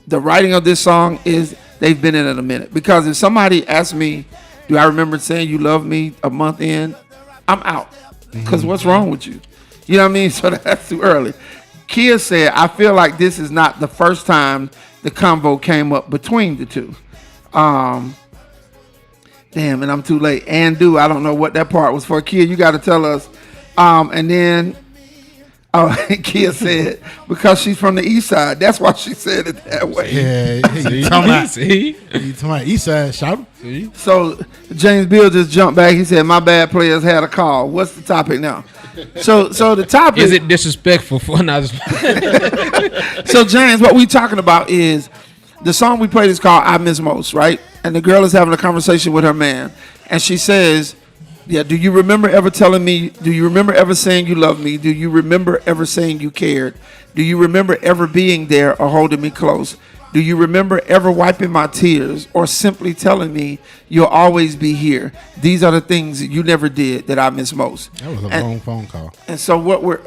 the writing of this song is they've been in it a minute. Because if somebody asks me, do I remember saying you love me a month in? I'm out. Because what's wrong with you? You know what I mean? So that's too early. Kia said, I feel like this is not the first time the convo came up between the two. Damn, and I'm too late. And I don't know what that part was for. Kia, you got to tell us. And then Kia said, because she's from the east side. That's why she said it that way. Yeah, you talking about east side, shout. So James Bill just jumped back. He said, my bad players had a call. What's the topic now? So the topic Is it disrespectful for another? So James, what we talking about is the song we played is called I Miss Most, right? And the girl is having a conversation with her man. And she says, yeah, do you remember ever telling me, do you remember ever saying you love me? Do you remember ever saying you cared? Do you remember ever being there or holding me close? Do you remember ever wiping my tears or simply telling me you'll always be here? These are the things that you never did that I miss most. That was a long phone call. And so what we're,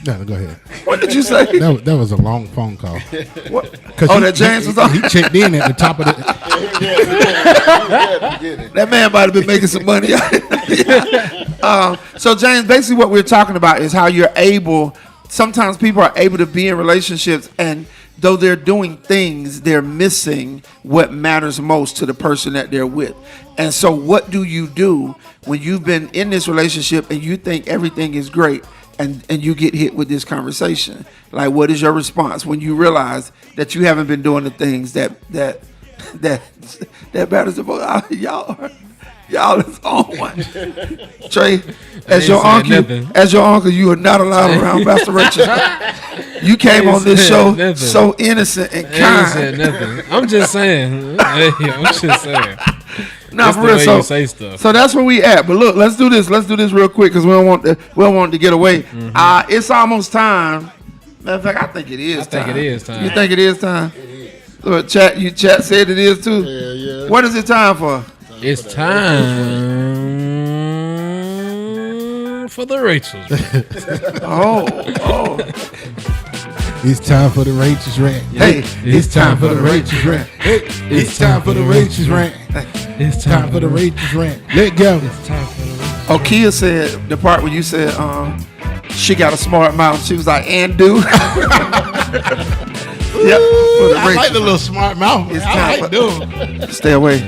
No, go ahead. What did you say? That was a long phone call. What? Oh, that James was on? He checked in at the top of the. That man might have been making some money. So James, basically what we're talking about is how you're able, sometimes people are able to be in relationships and though they're doing things, they're missing what matters most to the person that they're with. And so what do you do when you've been in this relationship and you think everything is great and you get hit with this conversation? Like, what is your response when you realize that you haven't been doing the things that matters the most? Y'all is on one. Trey, as your uncle, you are not allowed around MasterRachels. You came on this show so innocent and kind. Said nothing. I'm just saying. I'm just saying. Nah, for real. You say stuff. So that's where we at. But look, let's do this. Let's do this real quick because we don't want to get away. It's almost time. Matter of fact, I think it is time. I think it is time. You think it is time? Look, chat said it is too. Yeah. What is it time for? It's time for the Rachels. Oh. It's time for the Rachels rant. Hey, it's time for the Rachels rant. Hey, it's time for the Rachels rant. It's time for the Rachels rant. Let go. It's time for the Rachels. Oh, Kia said the part where you said she got a smart mouth. She was like, and do. Yep. I like the little smart mouth. It's I time like them. Stay away.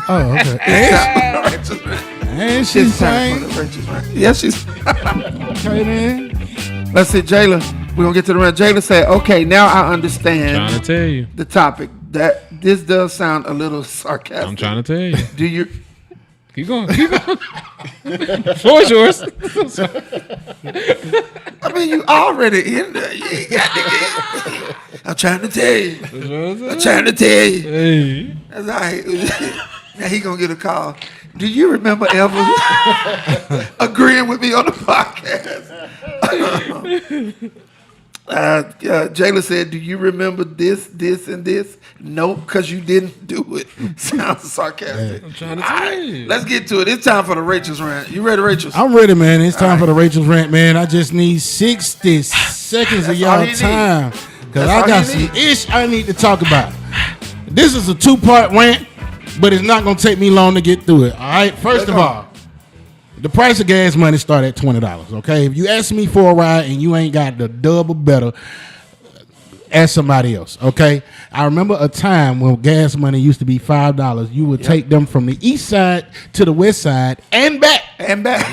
Oh, okay. And she's saying, yeah, she's. okay, then. Let's see, Jayla. We're going to get to the rest. Jayla said, okay, now I understand I'm trying to tell you. the topic. That this does sound a little sarcastic. I'm trying to tell you. Do you? Keep going. Floor is yours. I mean, you already in there. You ain't got to get. I'm trying to tell you. I'm trying to tell you. Hey. That's all right. Now he gonna get a call. Do you remember ever agreeing with me on the podcast? Jayla said, do you remember this, and this? Nope, because you didn't do it. Sounds sarcastic. I'm trying to All tell right, you. let's get to it. It's time for the Rachel's rant. You ready, Rachel? I'm ready, man. It's time for the Rachel's rant, man. I just need 60 seconds of all y'all you time. Because That's I all got you some ish I need to talk about. This is a 2-part rant, but it's not going to take me long to get through it. All right, first of all, the price of gas money start at $20, okay? If you ask me for a ride and you ain't got the double better, ask somebody else, okay? I remember a time when gas money used to be $5. You would take them from the east side to the west side and back.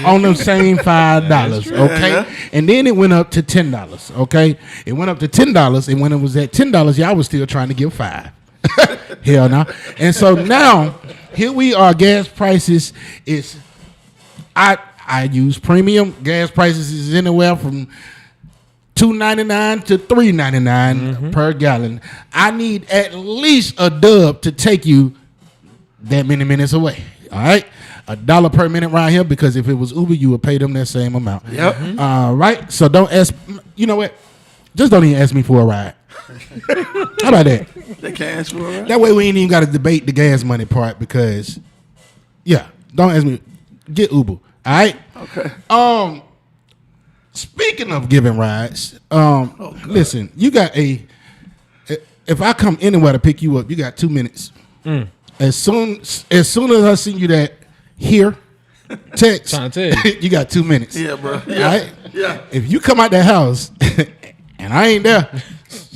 On them same $5, okay? Yeah. And then it went up to $10, okay? It went up to $10, and when it was at $10, y'all was still trying to give $5. Hell no. And so now, here we are, gas prices is... I use premium. Gas prices is anywhere from $2.99 to $3.99 per gallon. I need at least a dub to take you that many minutes away. All right, $1 per minute right here, because if it was Uber, you would pay them that same amount. Yep. Right. So don't ask. You know what? Just don't even ask me for a ride. How about that? They can't ask for a ride. That way we ain't even got to debate the gas money part, because, yeah, don't ask me. Get Uber. All right. Okay. Speaking of giving rides, listen, you got if I come anywhere to pick you up, you got 2 minutes. As soon as I send you that here text, Trying to tell you. you got 2 minutes. Yeah, bro. All right. Yeah. If you come out that house and I ain't there,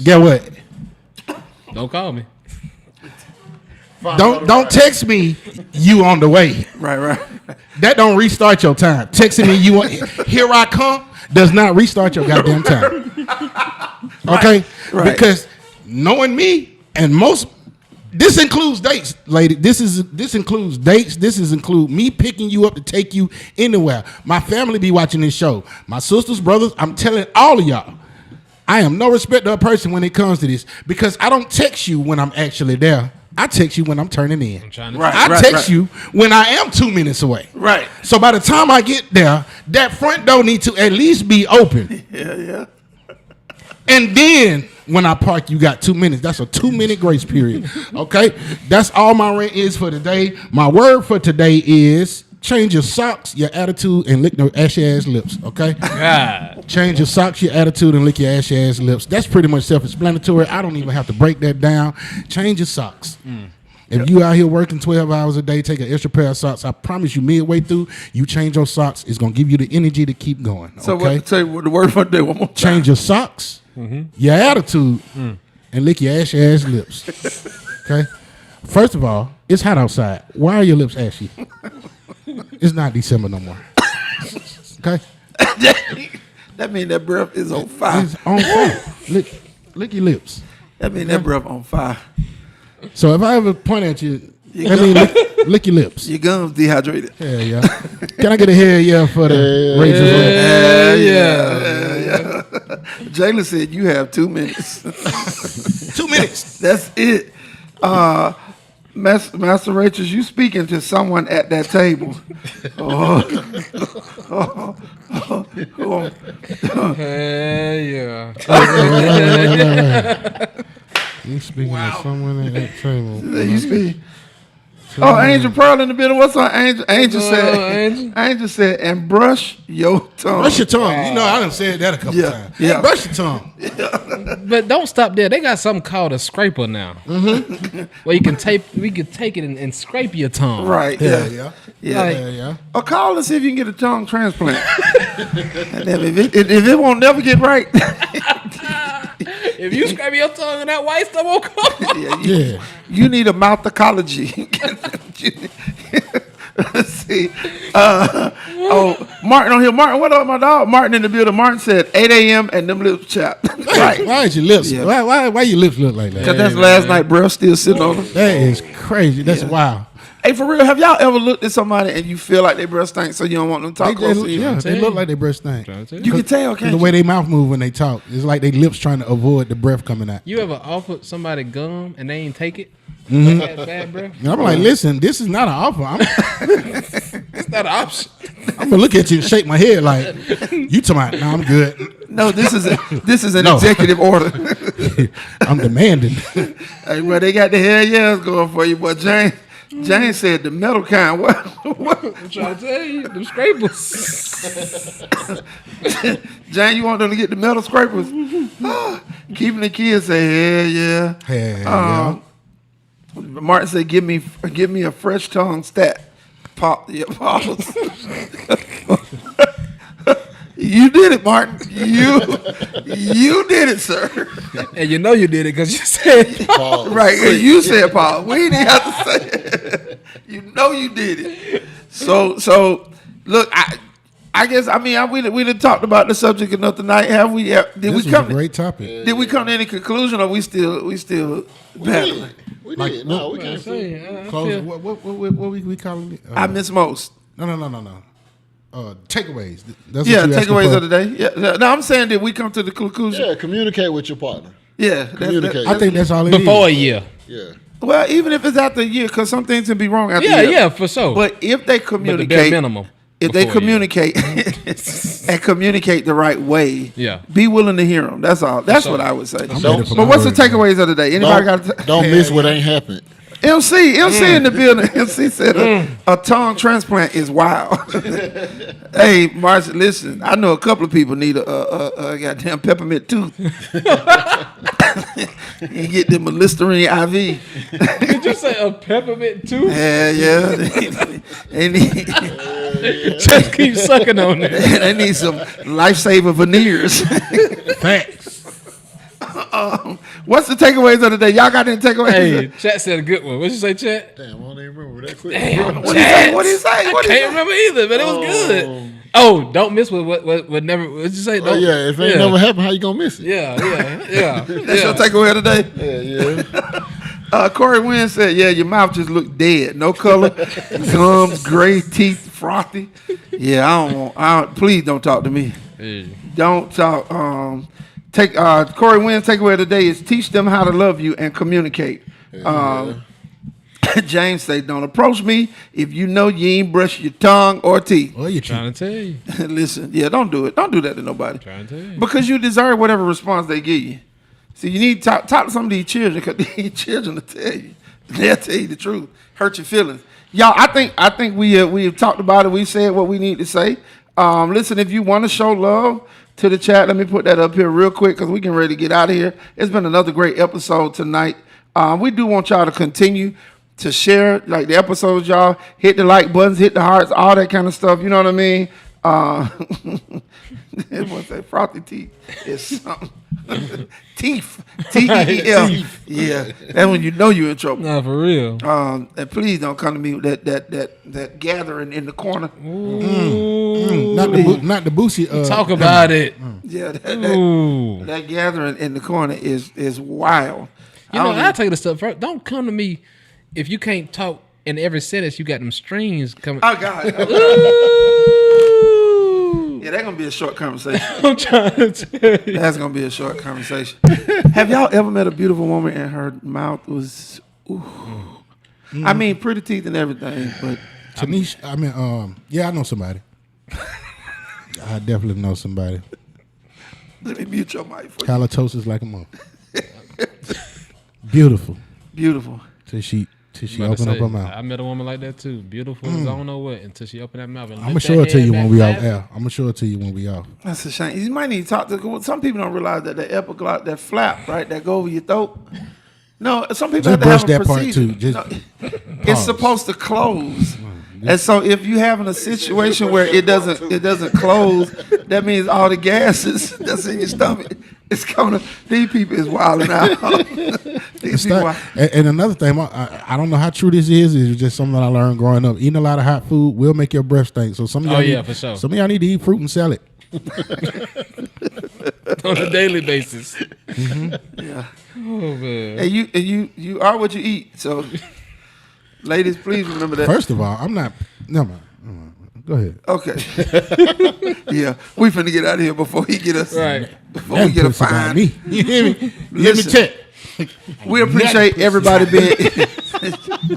get what? Don't call me. Don't text me. You on the way. Right. That don't restart your time. Texting me, you want, here I come, does not restart your goddamn time. Okay? Right. Because knowing me and most, this includes dates, lady. This includes dates. This include me picking you up to take you anywhere. My family be watching this show. My sisters, brothers, I'm telling all of y'all, I am no respecter of person when it comes to this because I don't text you when I'm actually there. I text you when I'm turning in. I text you when I am 2 minutes away. Right. So by the time I get there, that front door need to at least be open. Yeah. And then when I park, you got 2 minutes. That's a 2 minute grace period. Okay? That's all my rant is for today. My word for today is change your socks, your attitude, and lick your ashy ass lips. Okay? God. Change your socks, your attitude, and lick your ashy ass lips. That's pretty much self-explanatory. I don't even have to break that down. Change your socks. If you out here working 12 hours a day, take an extra pair of socks. I promise you, midway through, you change your socks. It's gonna give you the energy to keep going. So Okay? tell you what the word for the day one more time. Change your socks, your attitude, and lick your ashy ass lips. Okay. First of all, it's hot outside. Why are your lips ashy? It's not December no more. Okay. That means that breath is on fire. It's on fire. Lick your lips. That means that breath on fire. So if I ever point at you, I mean lick your lips. Your gums dehydrated. Hell yeah. Can I get a hell yeah for the Rachels? Yeah. Jalen said you have 2 minutes. 2 minutes. That's it. Master Rachels, you speaking to someone at that table. Yeah. You speaking to someone at that table. You speak. Oh, Angel Pearl in the building. What's up, Angel? Angel said, and brush your tongue. Brush your tongue. You know, I done said that a couple times. Yeah. Brush your tongue. But don't stop there. They got something called a scraper now. Where you can we can take it and scrape your tongue. Right. Yeah. Yeah. Or call and see if you can get a tongue transplant. And if it won't never get right. If you scrape your tongue and that white stuff won't come. You need a mouthecology. Let's see. Martin on here. Martin, what up, my dog? Martin in the building. Martin said 8 a.m. and them lips chapped. Right. Why is your lips? Yeah. Why your lips look like that? Because that's last night, bro. Still sitting on them. That is crazy. That's wild. Hey, for real, have y'all ever looked at somebody and you feel like their breath stinks, so you don't want them to talk close to you? Yeah, they look like their breath stink. You can tell, can't the you? way they mouth move when they talk, it's like their lips trying to avoid the breath coming out. You ever offered somebody gum and they ain't take it? Bad breath? And I'm like, listen, this is not an offer. It's not an option. I'm gonna look at you and shake my head like, you talking about, no, I'm good. No, this is an executive order. I'm demanding. Hey, well, they got the hell yeahs going for you, but Jane said the metal kind. What? I'm trying to tell you, them scrapers. Jane, you want them to get the metal scrapers? Keeping the kids say, hell yeah. Yeah. Martin said, give me a fresh tongue stat. Pop. You did it, Martin. You did it, sir. And you know you did it because you said Pause. Right, and you said Paul. We didn't have to say it. You know you did it. So look, I guess we done talked about the subject enough tonight. Have we? This was a great topic. Did we come to any conclusion, or we still battling? We did. No, we can't see. Close. What we calling it? I miss most. No. Takeaways. That's Yeah, what you takeaways for. of the day. Yeah. No, I'm saying that we come to the conclusion. Yeah, communicate with your partner. Yeah, Communicate. I think that's all it is. before a year. Yeah. Well, even if it's after a year, because some things can be wrong after a Yeah, year. yeah, for sure. But if they But the bare communicate, minimum. if they before a year. communicate and communicate the right way, Yeah. be willing to hear them. That's all. That's sure. what I would say. I'm Don't- ready for But my what's the word, man. takeaways of the day? Anybody got Don't miss what ain't happened. MC in the building. MC said a tongue transplant is wild. Hey, Marcia, listen. I know a couple of people need a goddamn peppermint tooth. You get them a Listerine IV. Did you say a peppermint too? Yeah. They need, Just keep sucking on it. they need some lifesaver veneers. Facts. What's the takeaways of the day? Y'all got any takeaways? Hey, Chat said a good one. What you say, Chat? Damn, I don't even remember that quick. Damn, What do you say? What do you say? I can't remember either, but it was good. Oh, don't miss what never. What'd you say? Oh Don't, yeah, if it ain't never happened, how you gonna miss it? Yeah. That's your takeaway of the day? Yeah. Corey Wynn said, yeah, your mouth just looked dead. No color, gums, gray teeth, frothy. Yeah, I don't please don't talk to me. Hey. Don't talk. Corey Wynn's takeaway of the day is teach them how to love you and communicate. James say, don't approach me if you know you ain't brush your tongue or teeth. Well, you Trying to tell you. Listen, yeah, don't do it. Don't do that to nobody. Trying to tell you. Because you deserve whatever response they give you. See, you need to talk to some of these children because these children will tell you. They'll tell you the truth. Hurt your feelings. Y'all, I think we have talked about it. We said what we need to say. Listen, if you want to show love to the chat, let me put that up here real quick because we getting ready to get out of here. It's been another great episode tonight. We do want y'all to continue to share like the episodes, y'all. Hit the like buttons, hit the hearts, all that kind of stuff. You know what I mean? Everyone say frothy teeth is something. Teeth. T-E-E-L. Yeah. That's when you know you're in trouble. Nah, for real. And please don't come to me with that gathering in the corner. Not the Boosie. Talk about it. Yeah, Ooh. that gathering in the corner is wild. You know, I'll take it a step further. Don't come to me if you can't talk in every sentence. You got them strings coming. Oh God. Yeah, that's gonna be a short conversation. I'm trying to tell you. That's gonna be a short conversation. Have y'all ever met a beautiful woman and her mouth was, ooh. I mean, pretty teeth and everything, but Tanish, yeah, I know somebody. I definitely know somebody. let me mute your mic for you. Halitosis like a mom. Beautiful. Beautiful. Till she About to open up say, her mouth. I met a woman like that too. Beautiful as I don't know what until she opened that mouth. And I'm gonna lift show that it to you head when we back off flat. air. I'm gonna show it to you when we off. That's a shame. You might need to talk to. Some people don't realize that the epiglot, that flap, right, that go over your throat. No, some people Just have to have brush a that part procedure. too. Just No, it's pause. supposed to close. And so if you having a situation where it doesn't close, that means all the gases that's in your stomach is gonna. These people is wilding out. These people Start- and another thing, I don't know how true this is. It's just something that I learned growing up. Eating a lot of hot food will make your breath stink. So some of y'all Oh, yeah, need, for sure. Some of y'all need to eat fruit and salad. On a daily basis. Yeah. Oh man. And you are what you eat. So, ladies, please remember that. First of all, I'm not. Never mind. Go ahead. Okay. Yeah, we finna get out of here before he get us. Right. Before we get a pussy got fine. me. You hear me? Let me Listen. check. We appreciate everybody being.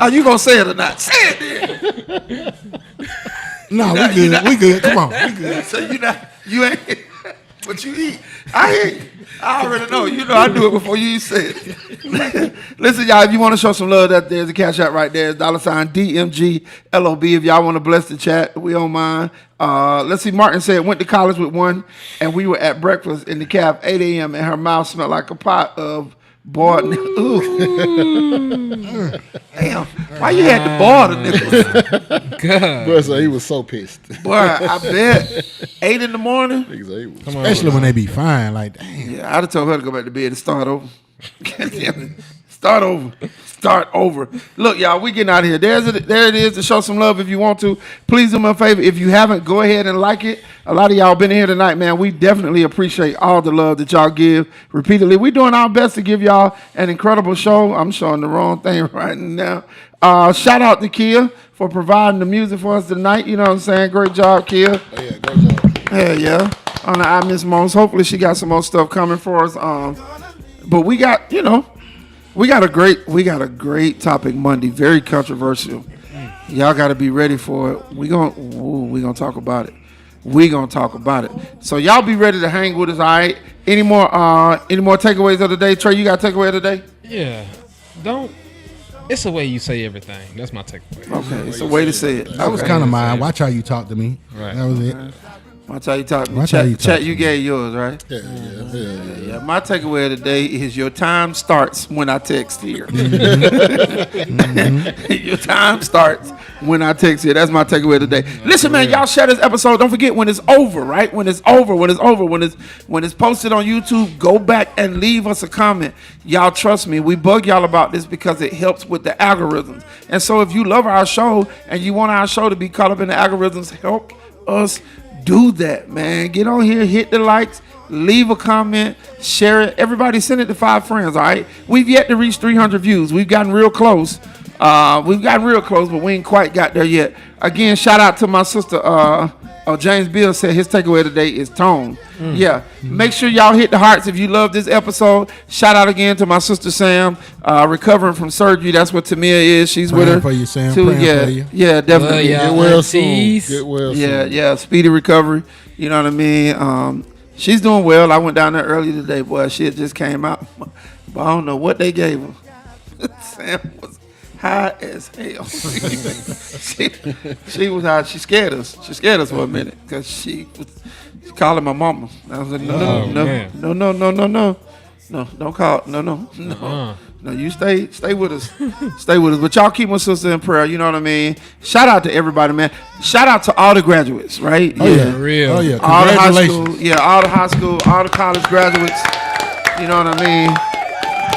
Are you gonna say it or not? Say it then. No, we good. We good. Come on. We good. So you ain't what you eat. I hear you. I already know. You know I do it before you say it. Listen, y'all, if you want to show some love, there's a cash out right there. $ DMGLOB. If y'all want to bless the chat, we don't mind. Let's see. Martin said went to college with one, and we were at breakfast in the cab 8 a.m. and her mouth smelled like a pot of boiled. Ooh. Damn. Why you had to boil the nipples? God. Bro, so he was so pissed. Boy, I bet 8 in the morning. Niggas say he was- Come on. Especially when they be fine. Like, damn. Yeah, I'd have told her to go back to bed and start over. God damn it. Start over. Look, y'all, we getting out of here. There it is to show some love if you want to. Please do me a favor. If you haven't, go ahead and like it. A lot of y'all been here tonight, man. We definitely appreciate all the love that y'all give repeatedly. We're doing our best to give y'all an incredible show. I'm showing the wrong thing right now. Shout out to Kia for providing the music for us tonight. You know what I'm saying? Great job, Kia. Oh, yeah, great job. Hell yeah. On the I Miss Moms. Hopefully she got some more stuff coming for us. But we got, we got a great topic Monday. Very controversial. Y'all got to be ready for it. We gonna talk about it. So y'all be ready to hang with us. All right. Any more takeaways of the day? Trey, you got a takeaway of the day? Yeah. It's the way you say everything. That's my takeaway. Okay, it's a way to say it. That was kind of mine. Watch how you talk to me. Right. That was it. Watch how you talk. Watch how you talk Chat, to you me. gave yours, right? Yeah. Yeah, my takeaway of the day is your time starts when I text here. Your time starts when I text here. That's my takeaway of the day. Listen, man, y'all share this episode. Don't forget when it's over, right? When it's posted on YouTube, go back and leave us a comment. Y'all trust me, we bug y'all about this because it helps with the algorithms. And so if you love our show and you want our show to be caught up in the algorithms, help us do that, man. Get on here, hit the likes, leave a comment, share it. Everybody send it to 5 friends, all right? We've yet to reach 300 views. We've gotten real close. But we ain't quite got there yet. Again, shout out to my sister, James Bill said his takeaway today is tone. Yeah. Make sure y'all hit the hearts if you love this episode. Shout out again to my sister Sam, recovering from surgery. That's what Tamia is. She's with her. For you, Sam. Too. Praying Yeah. for you. Yeah, definitely. Get well soon. Get well soon. Yeah, speedy recovery. You know what I mean? She's doing well. I went down there early today, boy. Shit just came out. But I don't know what they gave her. Sam was high as hell. she was high. She scared us. She scared us for a minute because she was calling my mama. I was like, no, don't call. No, you stay with us. Stay with us. But y'all keep my sister in prayer. You know what I mean? Shout out to everybody, man. Shout out to all the graduates, right? Oh, yeah. Real. Oh, yeah. All the high Congratulations. school. Yeah, all the high school, all the college graduates. You know what I mean?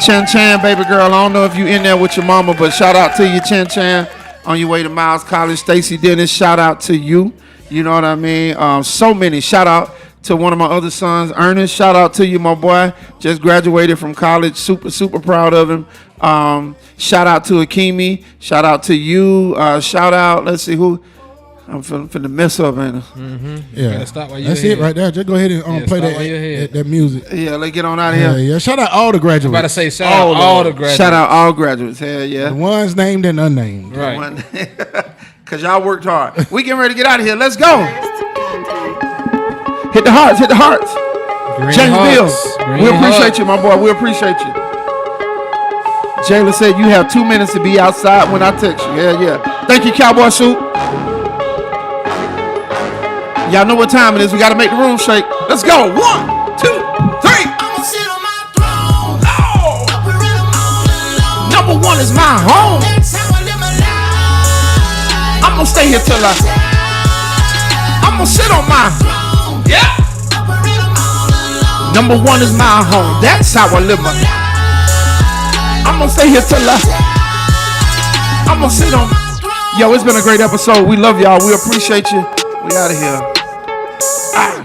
Chan Chan, baby girl. I don't know if you in there with your mama, but shout out to you, Chan Chan. On your way to Miles College. Stacy Dennis, shout out to you. You know what I mean? So many. Shout out to one of my other sons, Ernest. Shout out to you, my boy. Just graduated from college. Super proud of him. Shout out to Akimi. Shout out to you. Shout out, let's see who. I'm finna mess up, ain't I? Yeah. Stop while you're That's ahead. it right there. Just go ahead and play stop while you're ahead. that music. Yeah, let's get on out of Yeah, here. yeah. Shout out all the graduates. I'm about to say shout out all the graduates. Shout out all graduates. Hell yeah. The ones named and unnamed. Right. Because y'all worked hard. We getting ready to get out of here. Let's go. Hit the hearts. Hit the hearts. Green James hearts. Bill, Green we appreciate hearts. you, my boy. We appreciate you. Jayla said you have 2 minutes to be outside when I text you. Yeah. Thank you, Cowboy Suit. Y'all know what time it is. We got to make the room shake. Let's go. 1, 2, 3. I'ma sit on my throne. Oh. Up and read 'em all alone. Number 1 is my home. That's how I live my life. I'm going to stay here till I'm going to sit on my. Yeah. Up and read 'em all alone. Number 1 is my home. That's how I live my life. I'm going to stay here till I'm going to sit on. Yo, it's been a great episode. We love y'all. We appreciate you. We out of here. Ah.